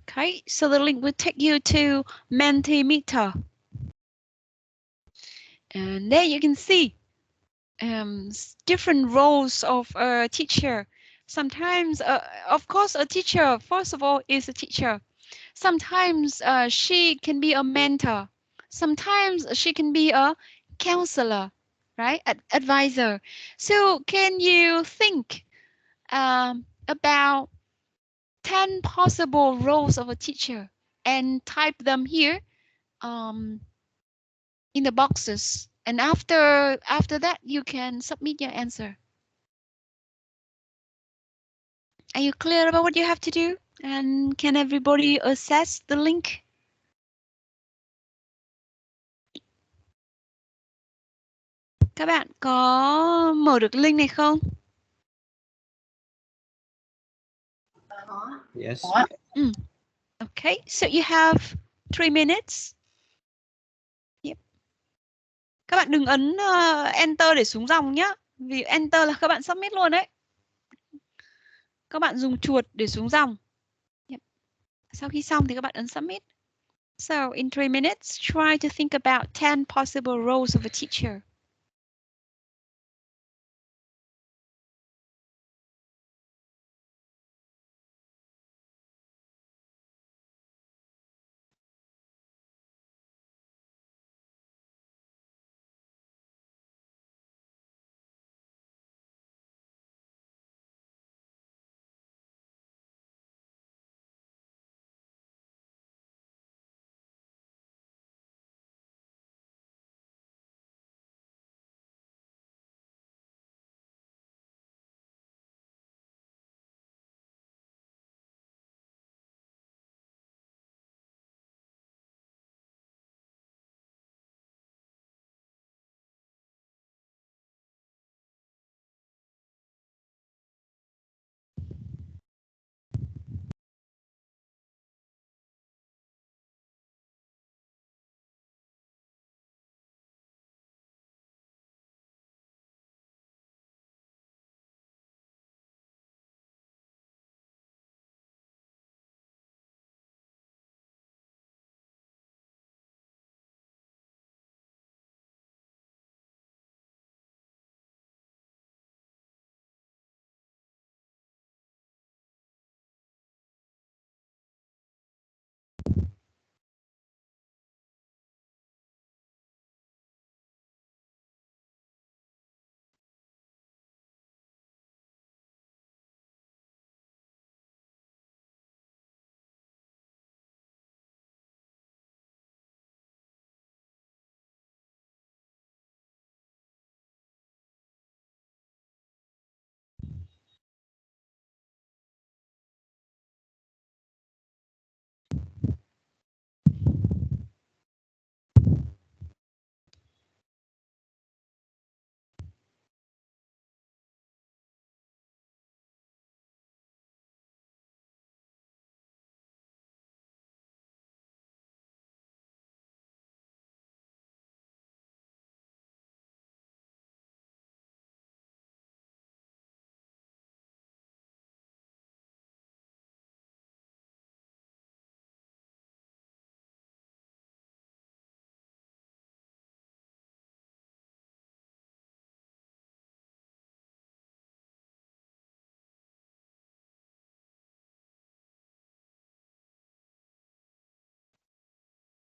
Okay, so the link will take you to Mentimeter. And there you can see different roles of a teacher. Sometimes, of course, a teacher, first of all, is a teacher. Sometimes she can be a mentor. Sometimes she can be a counselor, right? Advisor. So can you think about 10 possible roles of a teacher and type them here in the boxes, and after that you can submit your answer. Are you clear about what you have to do? And can everybody access the link? Các bạn có mở được link này không? Yes. Okay, so you have 3 minutes. Yep. Các bạn đừng ấn enter để xuống dòng nhá. Vì enter là các bạn submit luôn đấy. Các bạn dùng chuột để xuống dòng. Yep. Sau khi xong thì các bạn ấn submit. So in 3 minutes, try to think about 10 possible roles of a teacher.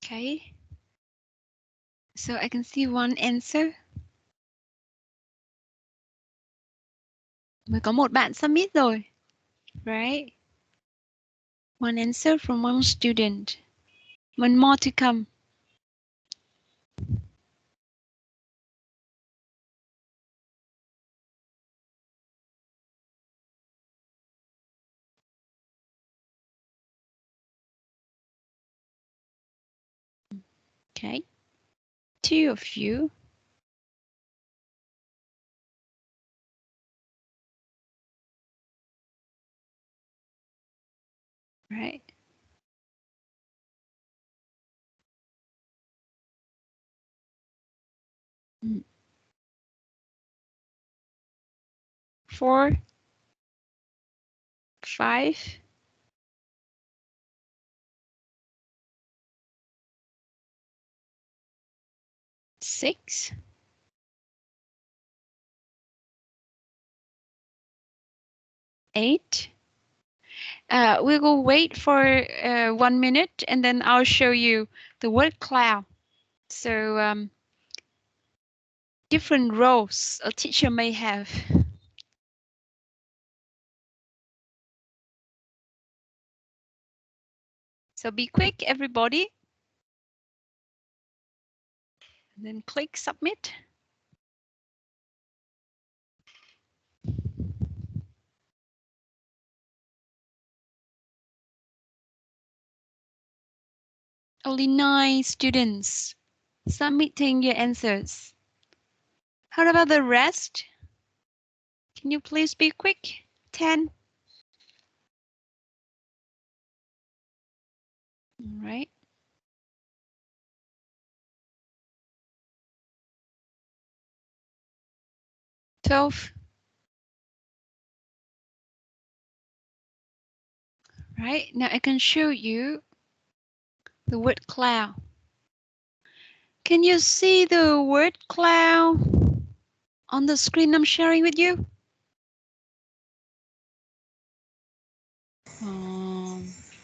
Okay. So I can see one answer. Mới có một bạn submit rồi. Right? One answer from one student. One more to come. Okay. Two of you. Right. Mm. 4, 5, 6, 8. We will wait for 1 minute and then I'll show you the word cloud. So different roles a teacher may have. So be quick, everybody. And then click submit. Only 9 students submitting your answers. How about the rest? Can you please be quick? 10. All right. 12. Right, now I can show you the word cloud. Can you see the word cloud on the screen I'm sharing with you?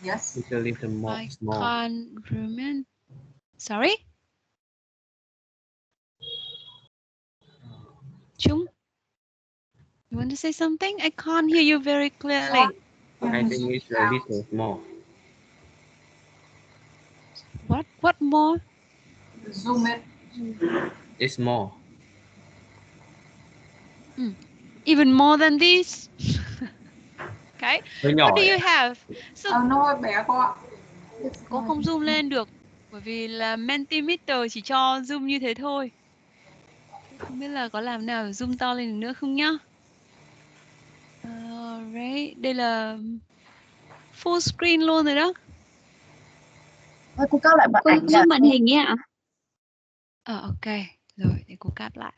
Yes. It's a little more I small. can't remember. Sorry? Chung? You want to say something? I can't hear you very clearly. I think it's a little small. What more? Zoom it. It's more. Even more than this? Okay. Hơi What nhỏ do đấy. you have? So, Nó hơi bé cô ạ. cô không zoom lên được. Bởi vì là Mentimeter chỉ cho zoom như thế thôi. Không biết là có làm nào để zoom to lên nữa không nhá. Alright, đây là full screen luôn rồi đó. Cô cao lại bật ảnh Zoom màn hình ấy ạ. Ok, rồi để cô cáp lại.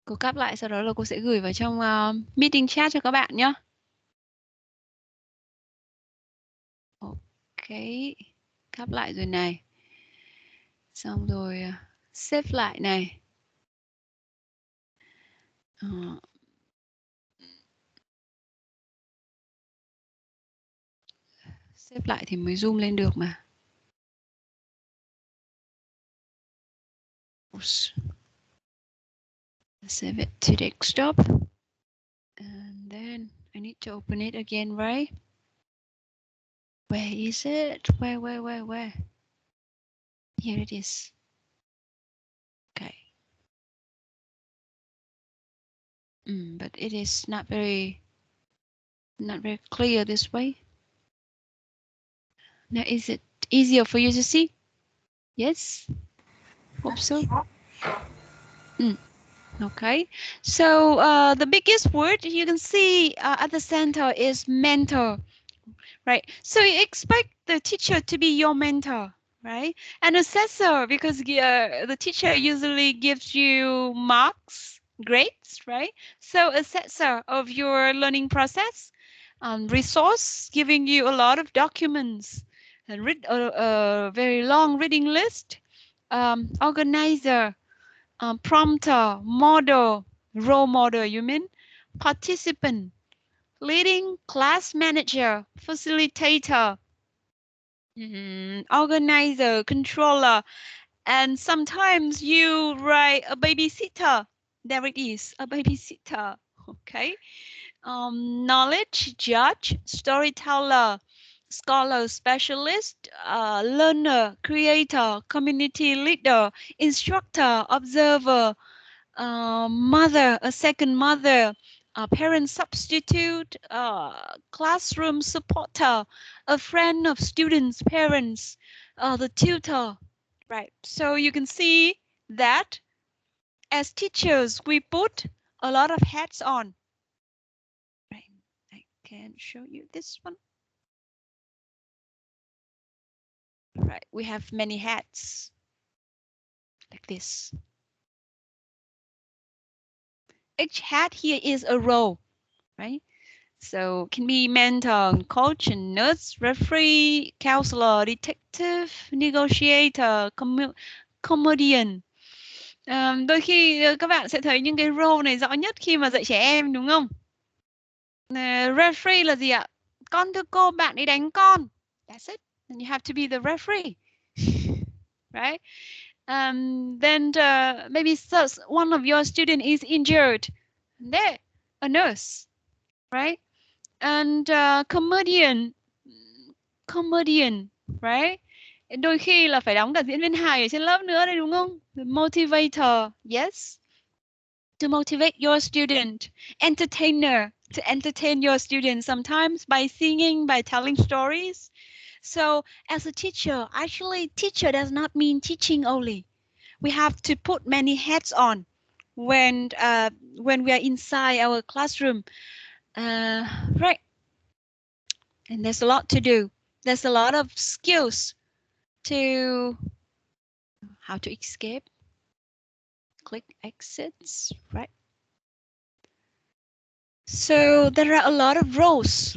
Cô cáp lại sau đó là cô sẽ gửi vào trong meeting chat cho các bạn nhé. Ok, cáp lại rồi này. Xong rồi save lại này. Save lại thì mới zoom lên được mà. Save it to desktop. And then I need to open it again, right? Where is it? Where? Here it is. Okay. But it is not very clear this way. Now, is it easier for you to see? Yes? Hope so. Okay. So the biggest word you can see at the center is mentor, right? So you expect the teacher to be your mentor, right? An assessor, because the teacher usually gives you marks, grades, right? So assessor of your learning process, resource, giving you a lot of documents, and read a very long reading list, organizer, prompter, model, role model, you mean? Participant, leading class manager, facilitator, Organizer, controller, and sometimes you write a babysitter. There it is, a babysitter. Okay. Knowledge, judge, storyteller, scholar, specialist, learner, creator, community leader, instructor, observer, mother, a second mother, a parent substitute, classroom supporter, a friend of students, parents, the tutor. Right. So you can see that as teachers, we put a lot of hats on. Right. I can show you this one. Right. We have many hats like this. Each hat here is a role, right? So can be mentor, coach, and nurse, referee, counselor, detective, negotiator, comedian. Đôi khi các bạn sẽ thấy những cái role này rõ nhất khi mà dạy trẻ em, đúng không? Referee là gì ạ? Con thưa cô, bạn ấy đánh con. That's it. And you have to be the referee, right? Then maybe one of your student is injured. There, a nurse, right? And comedian, right? Đôi khi là phải đóng cả diễn viên hài ở trên lớp nữa đây, đúng không? The motivator, yes. To motivate your student. Entertainer, to entertain your student, sometimes by singing, by telling stories. So as a teacher, actually teacher does not mean teaching only. We have to put many hats on when we are inside our classroom. Right. And there's a lot to do. There's a lot of skills to how to escape. Click exits, right? So there are a lot of roles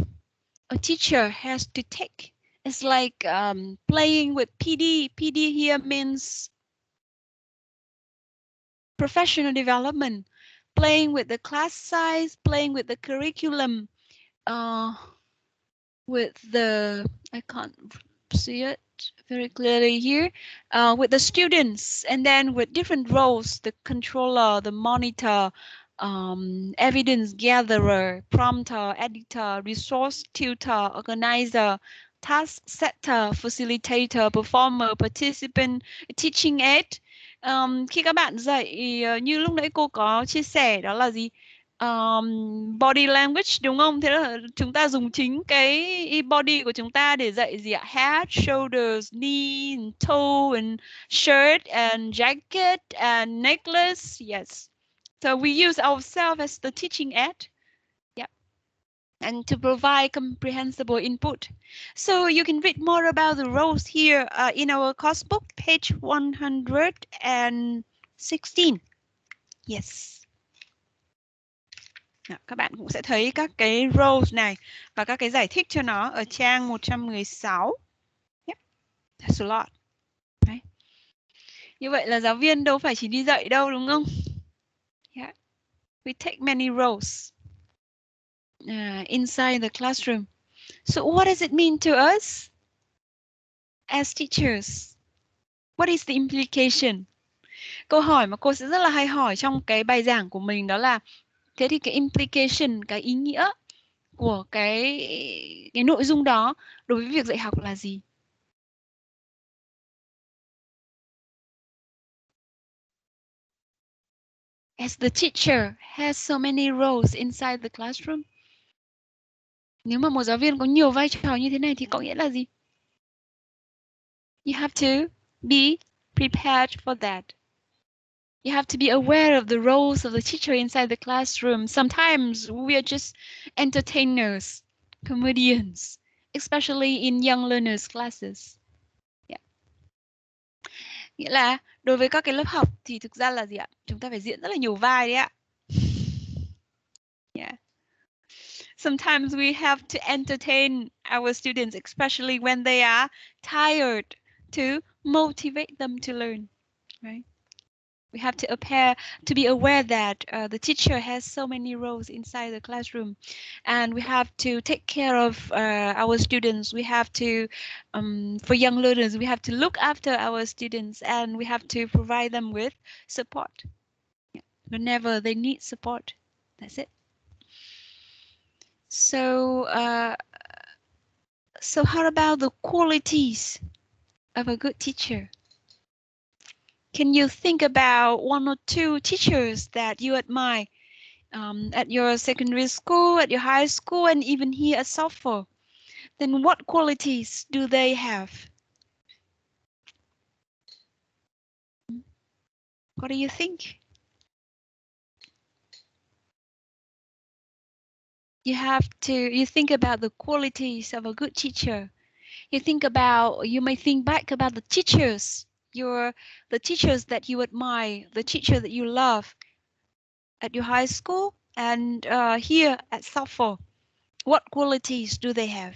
a teacher has to take. It's like playing with PD. PD here means professional development, playing with the class size, playing with the curriculum, with the, I can't see it very clearly here, with the students, and then with different roles, the controller, the monitor, evidence gatherer, prompter, editor, resource tutor, organizer, task setter, facilitator, performer, participant, teaching aid. Khi các bạn dạy như lúc nãy cô có chia sẻ, đó là gì? Body language, đúng không? Thế là chúng ta dùng chính cái body của chúng ta để dạy gì ạ? Head, shoulders, knee, and toe, and shirt, and jacket, and necklace. Yes. So we use ourselves as the teaching aid. Yeah. And to provide comprehensible input. So you can read more about the roles here in our course book, page 116. Yes. Các bạn cũng sẽ thấy các cái roles này và các cái giải thích cho nó ở trang 116. Yep. That's a lot. Right. Như vậy là giáo viên đâu phải chỉ đi dạy đâu, đúng không? Yeah. We take many roles inside the classroom. So what does it mean to us as teachers? What is the implication? Câu hỏi mà cô sẽ rất là hay hỏi trong cái bài giảng của mình đó là thế thì cái implication, cái ý nghĩa của cái nội dung đó đối với việc dạy học là gì? As the teacher has so many roles inside the classroom. Nếu mà một giáo viên có nhiều vai trò như thế này thì có nghĩa là gì? You have to be prepared for that. You have to be aware of the roles of the teacher inside the classroom. Sometimes we are just entertainers, comedians, especially in young learners classes. Yeah. Nghĩa là đối với các cái lớp học thì thực ra là gì ạ? Chúng ta phải diễn rất là nhiều vai đấy ạ. Yeah. Sometimes we have to entertain our students, especially when they are tired, to motivate them to learn, right? We have to be aware that the teacher has so many roles inside the classroom, and we have to take care of our students. We have to, for young learners, we have to look after our students, and we have to provide them with support whenever they need support. That's it. So, so how about the qualities of a good teacher? Can you think about one or two teachers that you admire at your secondary school, at your high school, and even here at Suffolk? Then what qualities do they have? What do you think? You think about the qualities of a good teacher. You may think back about the teachers, the teachers that you admire, the teacher that you love at your high school and here at Suffolk. What qualities do they have?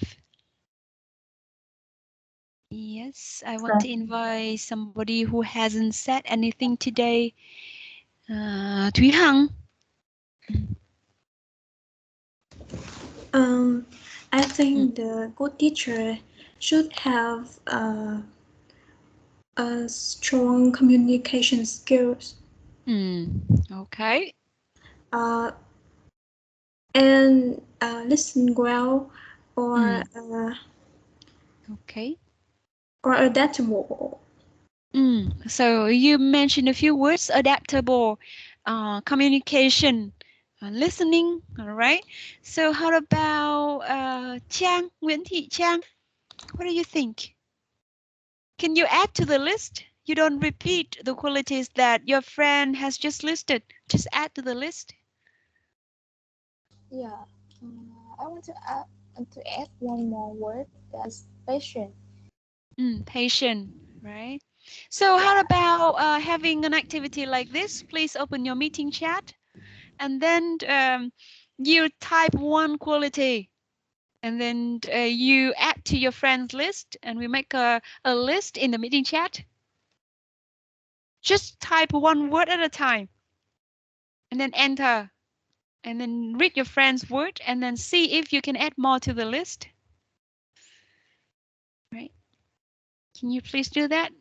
Yes, I want to invite somebody who hasn't said anything today. Thúy Hằng. I think the good teacher should have a strong communication skills. Okay. And listen well, or okay, or adaptable. So you mentioned a few words: adaptable, communication, listening. All right. So how about Trang, Nguyễn Thị Trang? What do you think? Can you add to the list? You don't repeat the qualities that your friend has just listed. Just add to the list. Yeah, I want to add one more word. That's patient. Patient, right? So how about having an activity like this? Please open your meeting chat, and then you type one quality, and then you add to your friends list, and we make a list in the meeting chat. Just type one word at a time, and then enter, and then read your friend's word, and then see if you can add more to the list. Right? Can you please do that?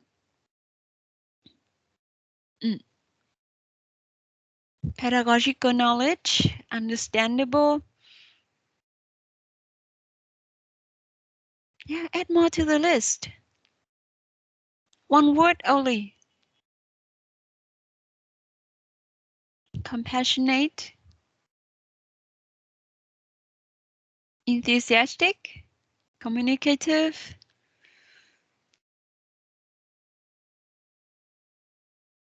Pedagogical knowledge, understandable. Yeah, add more to the list. One word only. Compassionate. Enthusiastic. Communicative.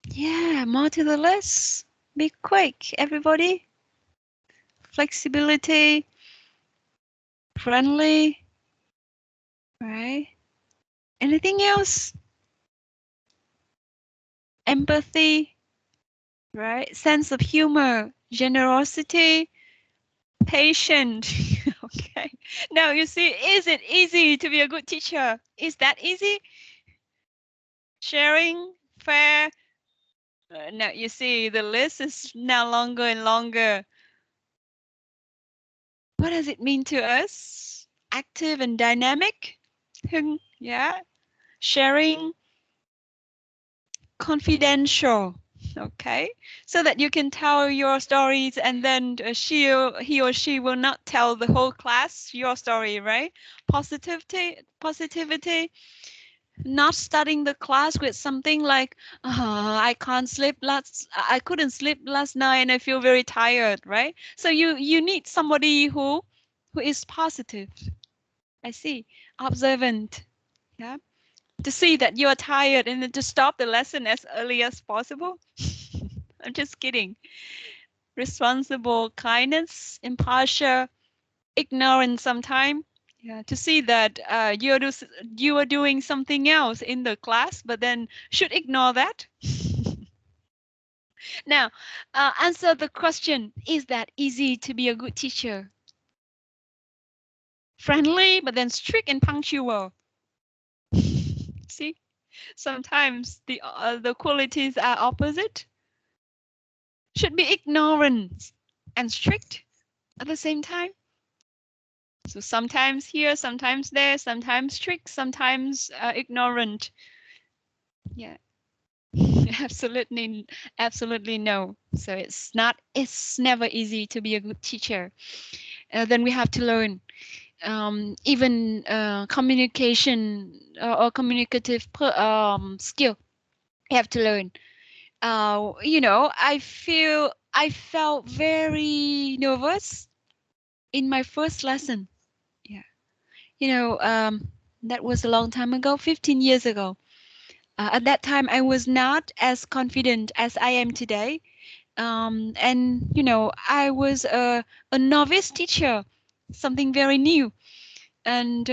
Yeah, more to the list. Be quick, everybody. Flexibility. Friendly. Right? Anything else? Empathy. Right? Sense of humor. Generosity. Patient. Okay. Now you see, is it easy to be a good teacher? Is that easy? Sharing, fair. Now you see, the list is now longer and longer. What does it mean to us? Active and dynamic. Yeah. Sharing. Confidential. Okay. So that you can tell your stories, and then he or she will not tell the whole class your story, right? Positivity. Not starting the class with something like, I couldn't sleep last night and I feel very tired, right? So you need somebody who is positive. I see. Observant. Yeah. To see that you are tired and then to stop the lesson as early as possible. I'm just kidding. Responsible, kindness, impartial, ignorant sometimes. Yeah, to see that you are doing something else in the class, but then should ignore that. Now, answer the question, is that easy to be a good teacher? Friendly, but then strict and punctual. See? Sometimes the qualities are opposite. Should be ignorant and strict at the same time. So sometimes here, sometimes there, sometimes strict, sometimes ignorant. Yeah, absolutely no. So it's never easy to be a good teacher. Then we have to learn. Even communication or communicative skill, you have to learn. I felt very nervous in my first lesson. Yeah, that was a long time ago, 15 years ago. At that time, I was not as confident as I am today. And I was a novice teacher, something very new, and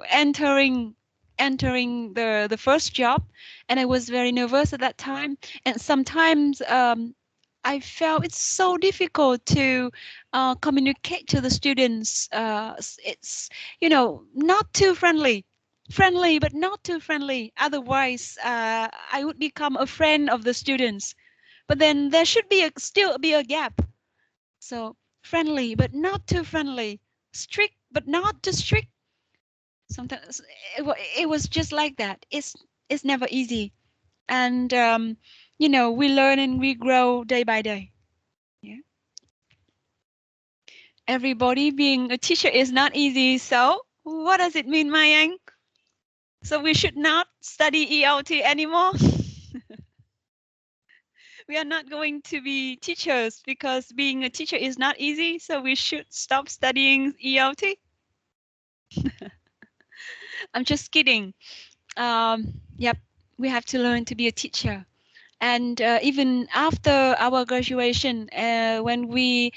entering the first job, and I was very nervous at that time. And sometimes I felt it's so difficult to communicate to the students. It's not too friendly, but not too friendly. Otherwise, I would become a friend of the students. But then there should still be a gap. So friendly, but not too friendly. Strict, but not too strict. Sometimes it was just like that. It's never easy, and we learn and we grow day by day. Yeah. Everybody being a teacher is not easy. So what does it mean, Mayang? So we should not study ELT anymore. We are not going to be teachers because being a teacher is not easy. So we should stop studying ELT. I'm just kidding. Yep, we have to learn to be a teacher. And even after our graduation, when we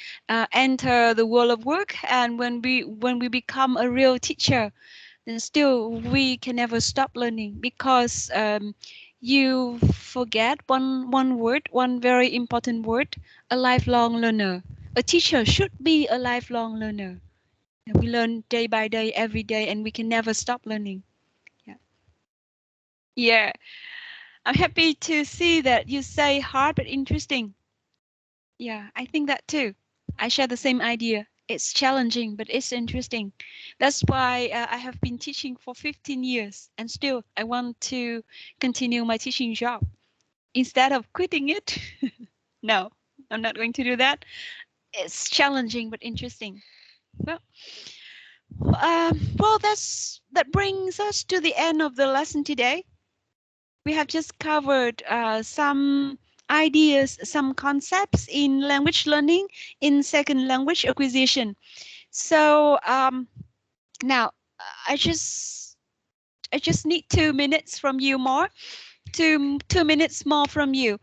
enter the world of work, and when we become a real teacher, then still we can never stop learning, because you forget one word, one very important word: a lifelong learner. A teacher should be a lifelong learner. And we learn day by day, every day, and we can never stop learning. Yeah. Yeah. I'm happy to see that you say hard but interesting. Yeah, I think that too. I share the same idea. It's challenging, but it's interesting. That's why I have been teaching for 15 years, and still I want to continue my teaching job instead of quitting it. No, I'm not going to do that. It's challenging but interesting. Well, that brings us to the end of the lesson today. We have just covered some ideas, some concepts in language learning, in second language acquisition. So now I just need 2 minutes from you more, 2 minutes more from you.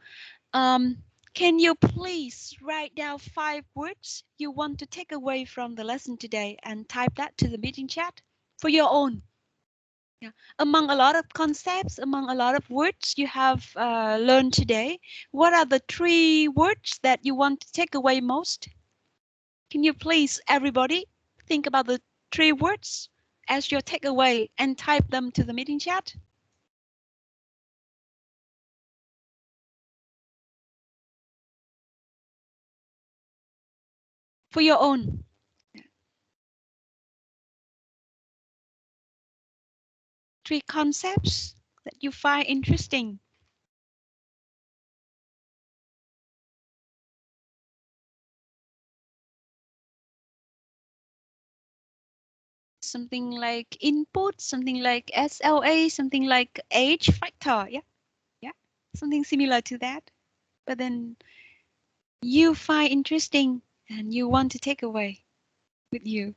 Um, can you please write down 5 words you want to take away from the lesson today and type that to the meeting chat for your own? Yeah. Among a lot of concepts, among a lot of words you have learned today, what are the 3 words that you want to take away most? Can you please, everybody, think about the 3 words as your takeaway and type them to the meeting chat? For your own. 3 concepts that you find interesting. Something like input, something like SLA, something like age factor. Yeah, yeah, something similar to that. But then you find interesting and you want to take away with you.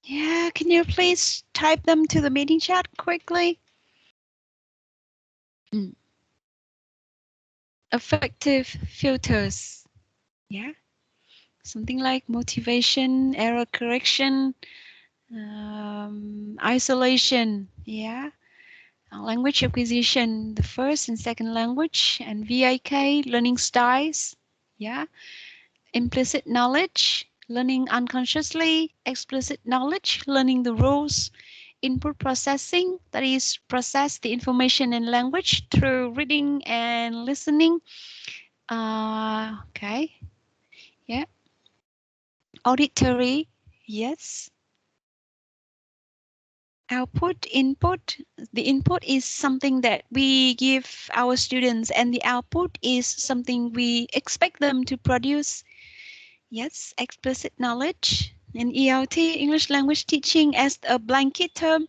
Yeah, can you please type them to the meeting chat quickly? Effective filters. Yeah. Something like motivation, error correction, isolation. Yeah. Language acquisition, the first and second language, and VIK, learning styles. Yeah. Implicit knowledge, learning unconsciously. Explicit knowledge, learning the rules. Input processing, that is process the information in language through reading and listening. Okay. Yeah. Auditory, yes. Output, input. The input is something that we give our students, and the output is something we expect them to produce. Yes, explicit knowledge. And ELT, English language teaching, as a blanket term,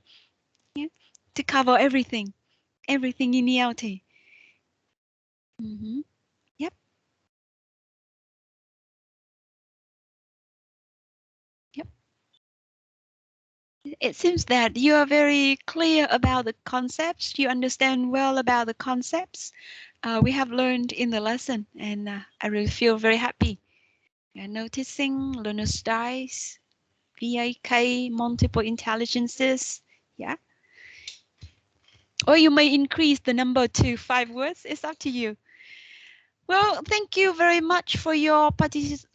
yeah, to cover everything in ELT. Yep. Yep. It seems that you are very clear about the concepts. You understand well about the concepts we have learned in the lesson, and I really feel very happy. Noticing learner styles, VIK, multiple intelligences. Yeah. Or you may increase the number to 5 words. It's up to you. Well, thank you very much for your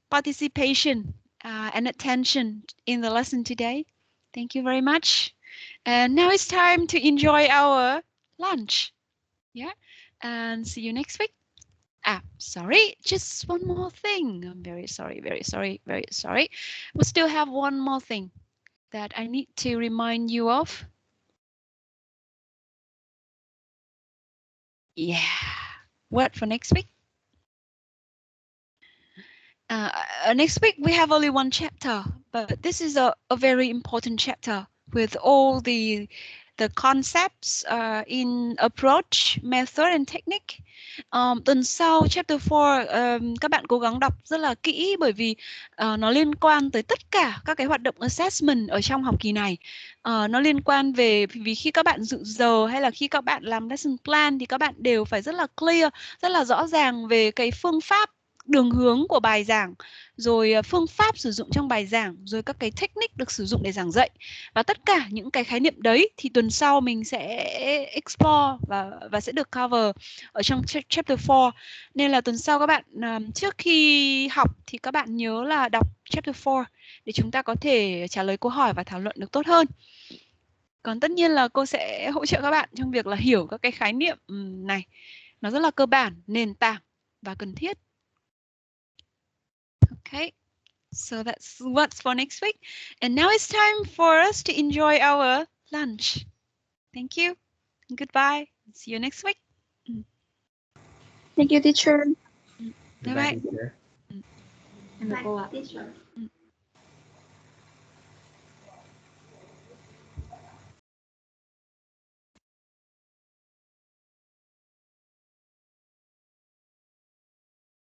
participation and attention in the lesson today. Thank you very much. And now it's time to enjoy our lunch. Yeah. And see you next week. Sorry, just one more thing. I'm very sorry, very sorry, very sorry. We still have one more thing that I need to remind you of. Yeah. What for next week? Next week we have only one chapter, but this is a very important chapter with all the concepts in approach, method and technique. Tuần sau chapter 4 các bạn cố gắng đọc rất là kỹ, bởi vì nó liên quan tới tất cả các cái hoạt động assessment ở trong học kỳ này. Nó liên quan về vì khi các bạn dự giờ hay là khi các bạn làm lesson plan thì các bạn đều phải rất là clear, rất là rõ ràng về cái phương pháp, đường hướng của bài giảng, rồi phương pháp sử dụng trong bài giảng, rồi các cái technique được sử dụng để giảng dạy. Và tất cả những cái khái niệm đấy thì tuần sau mình sẽ explore và sẽ được cover ở trong chapter 4. Nên là tuần sau các bạn trước khi học thì các bạn nhớ là đọc chapter 4 để chúng ta có thể trả lời câu hỏi và thảo luận được tốt hơn. Còn tất nhiên là cô sẽ hỗ trợ các bạn trong việc là hiểu các cái khái niệm này. Nó rất là cơ bản, nền tảng và cần thiết. Okay, so that's what's for next week. And now it's time for us to enjoy our lunch. Thank you. Goodbye. See you next week. Thank you, teacher. Bye bye, teacher. Em chào cô ạ.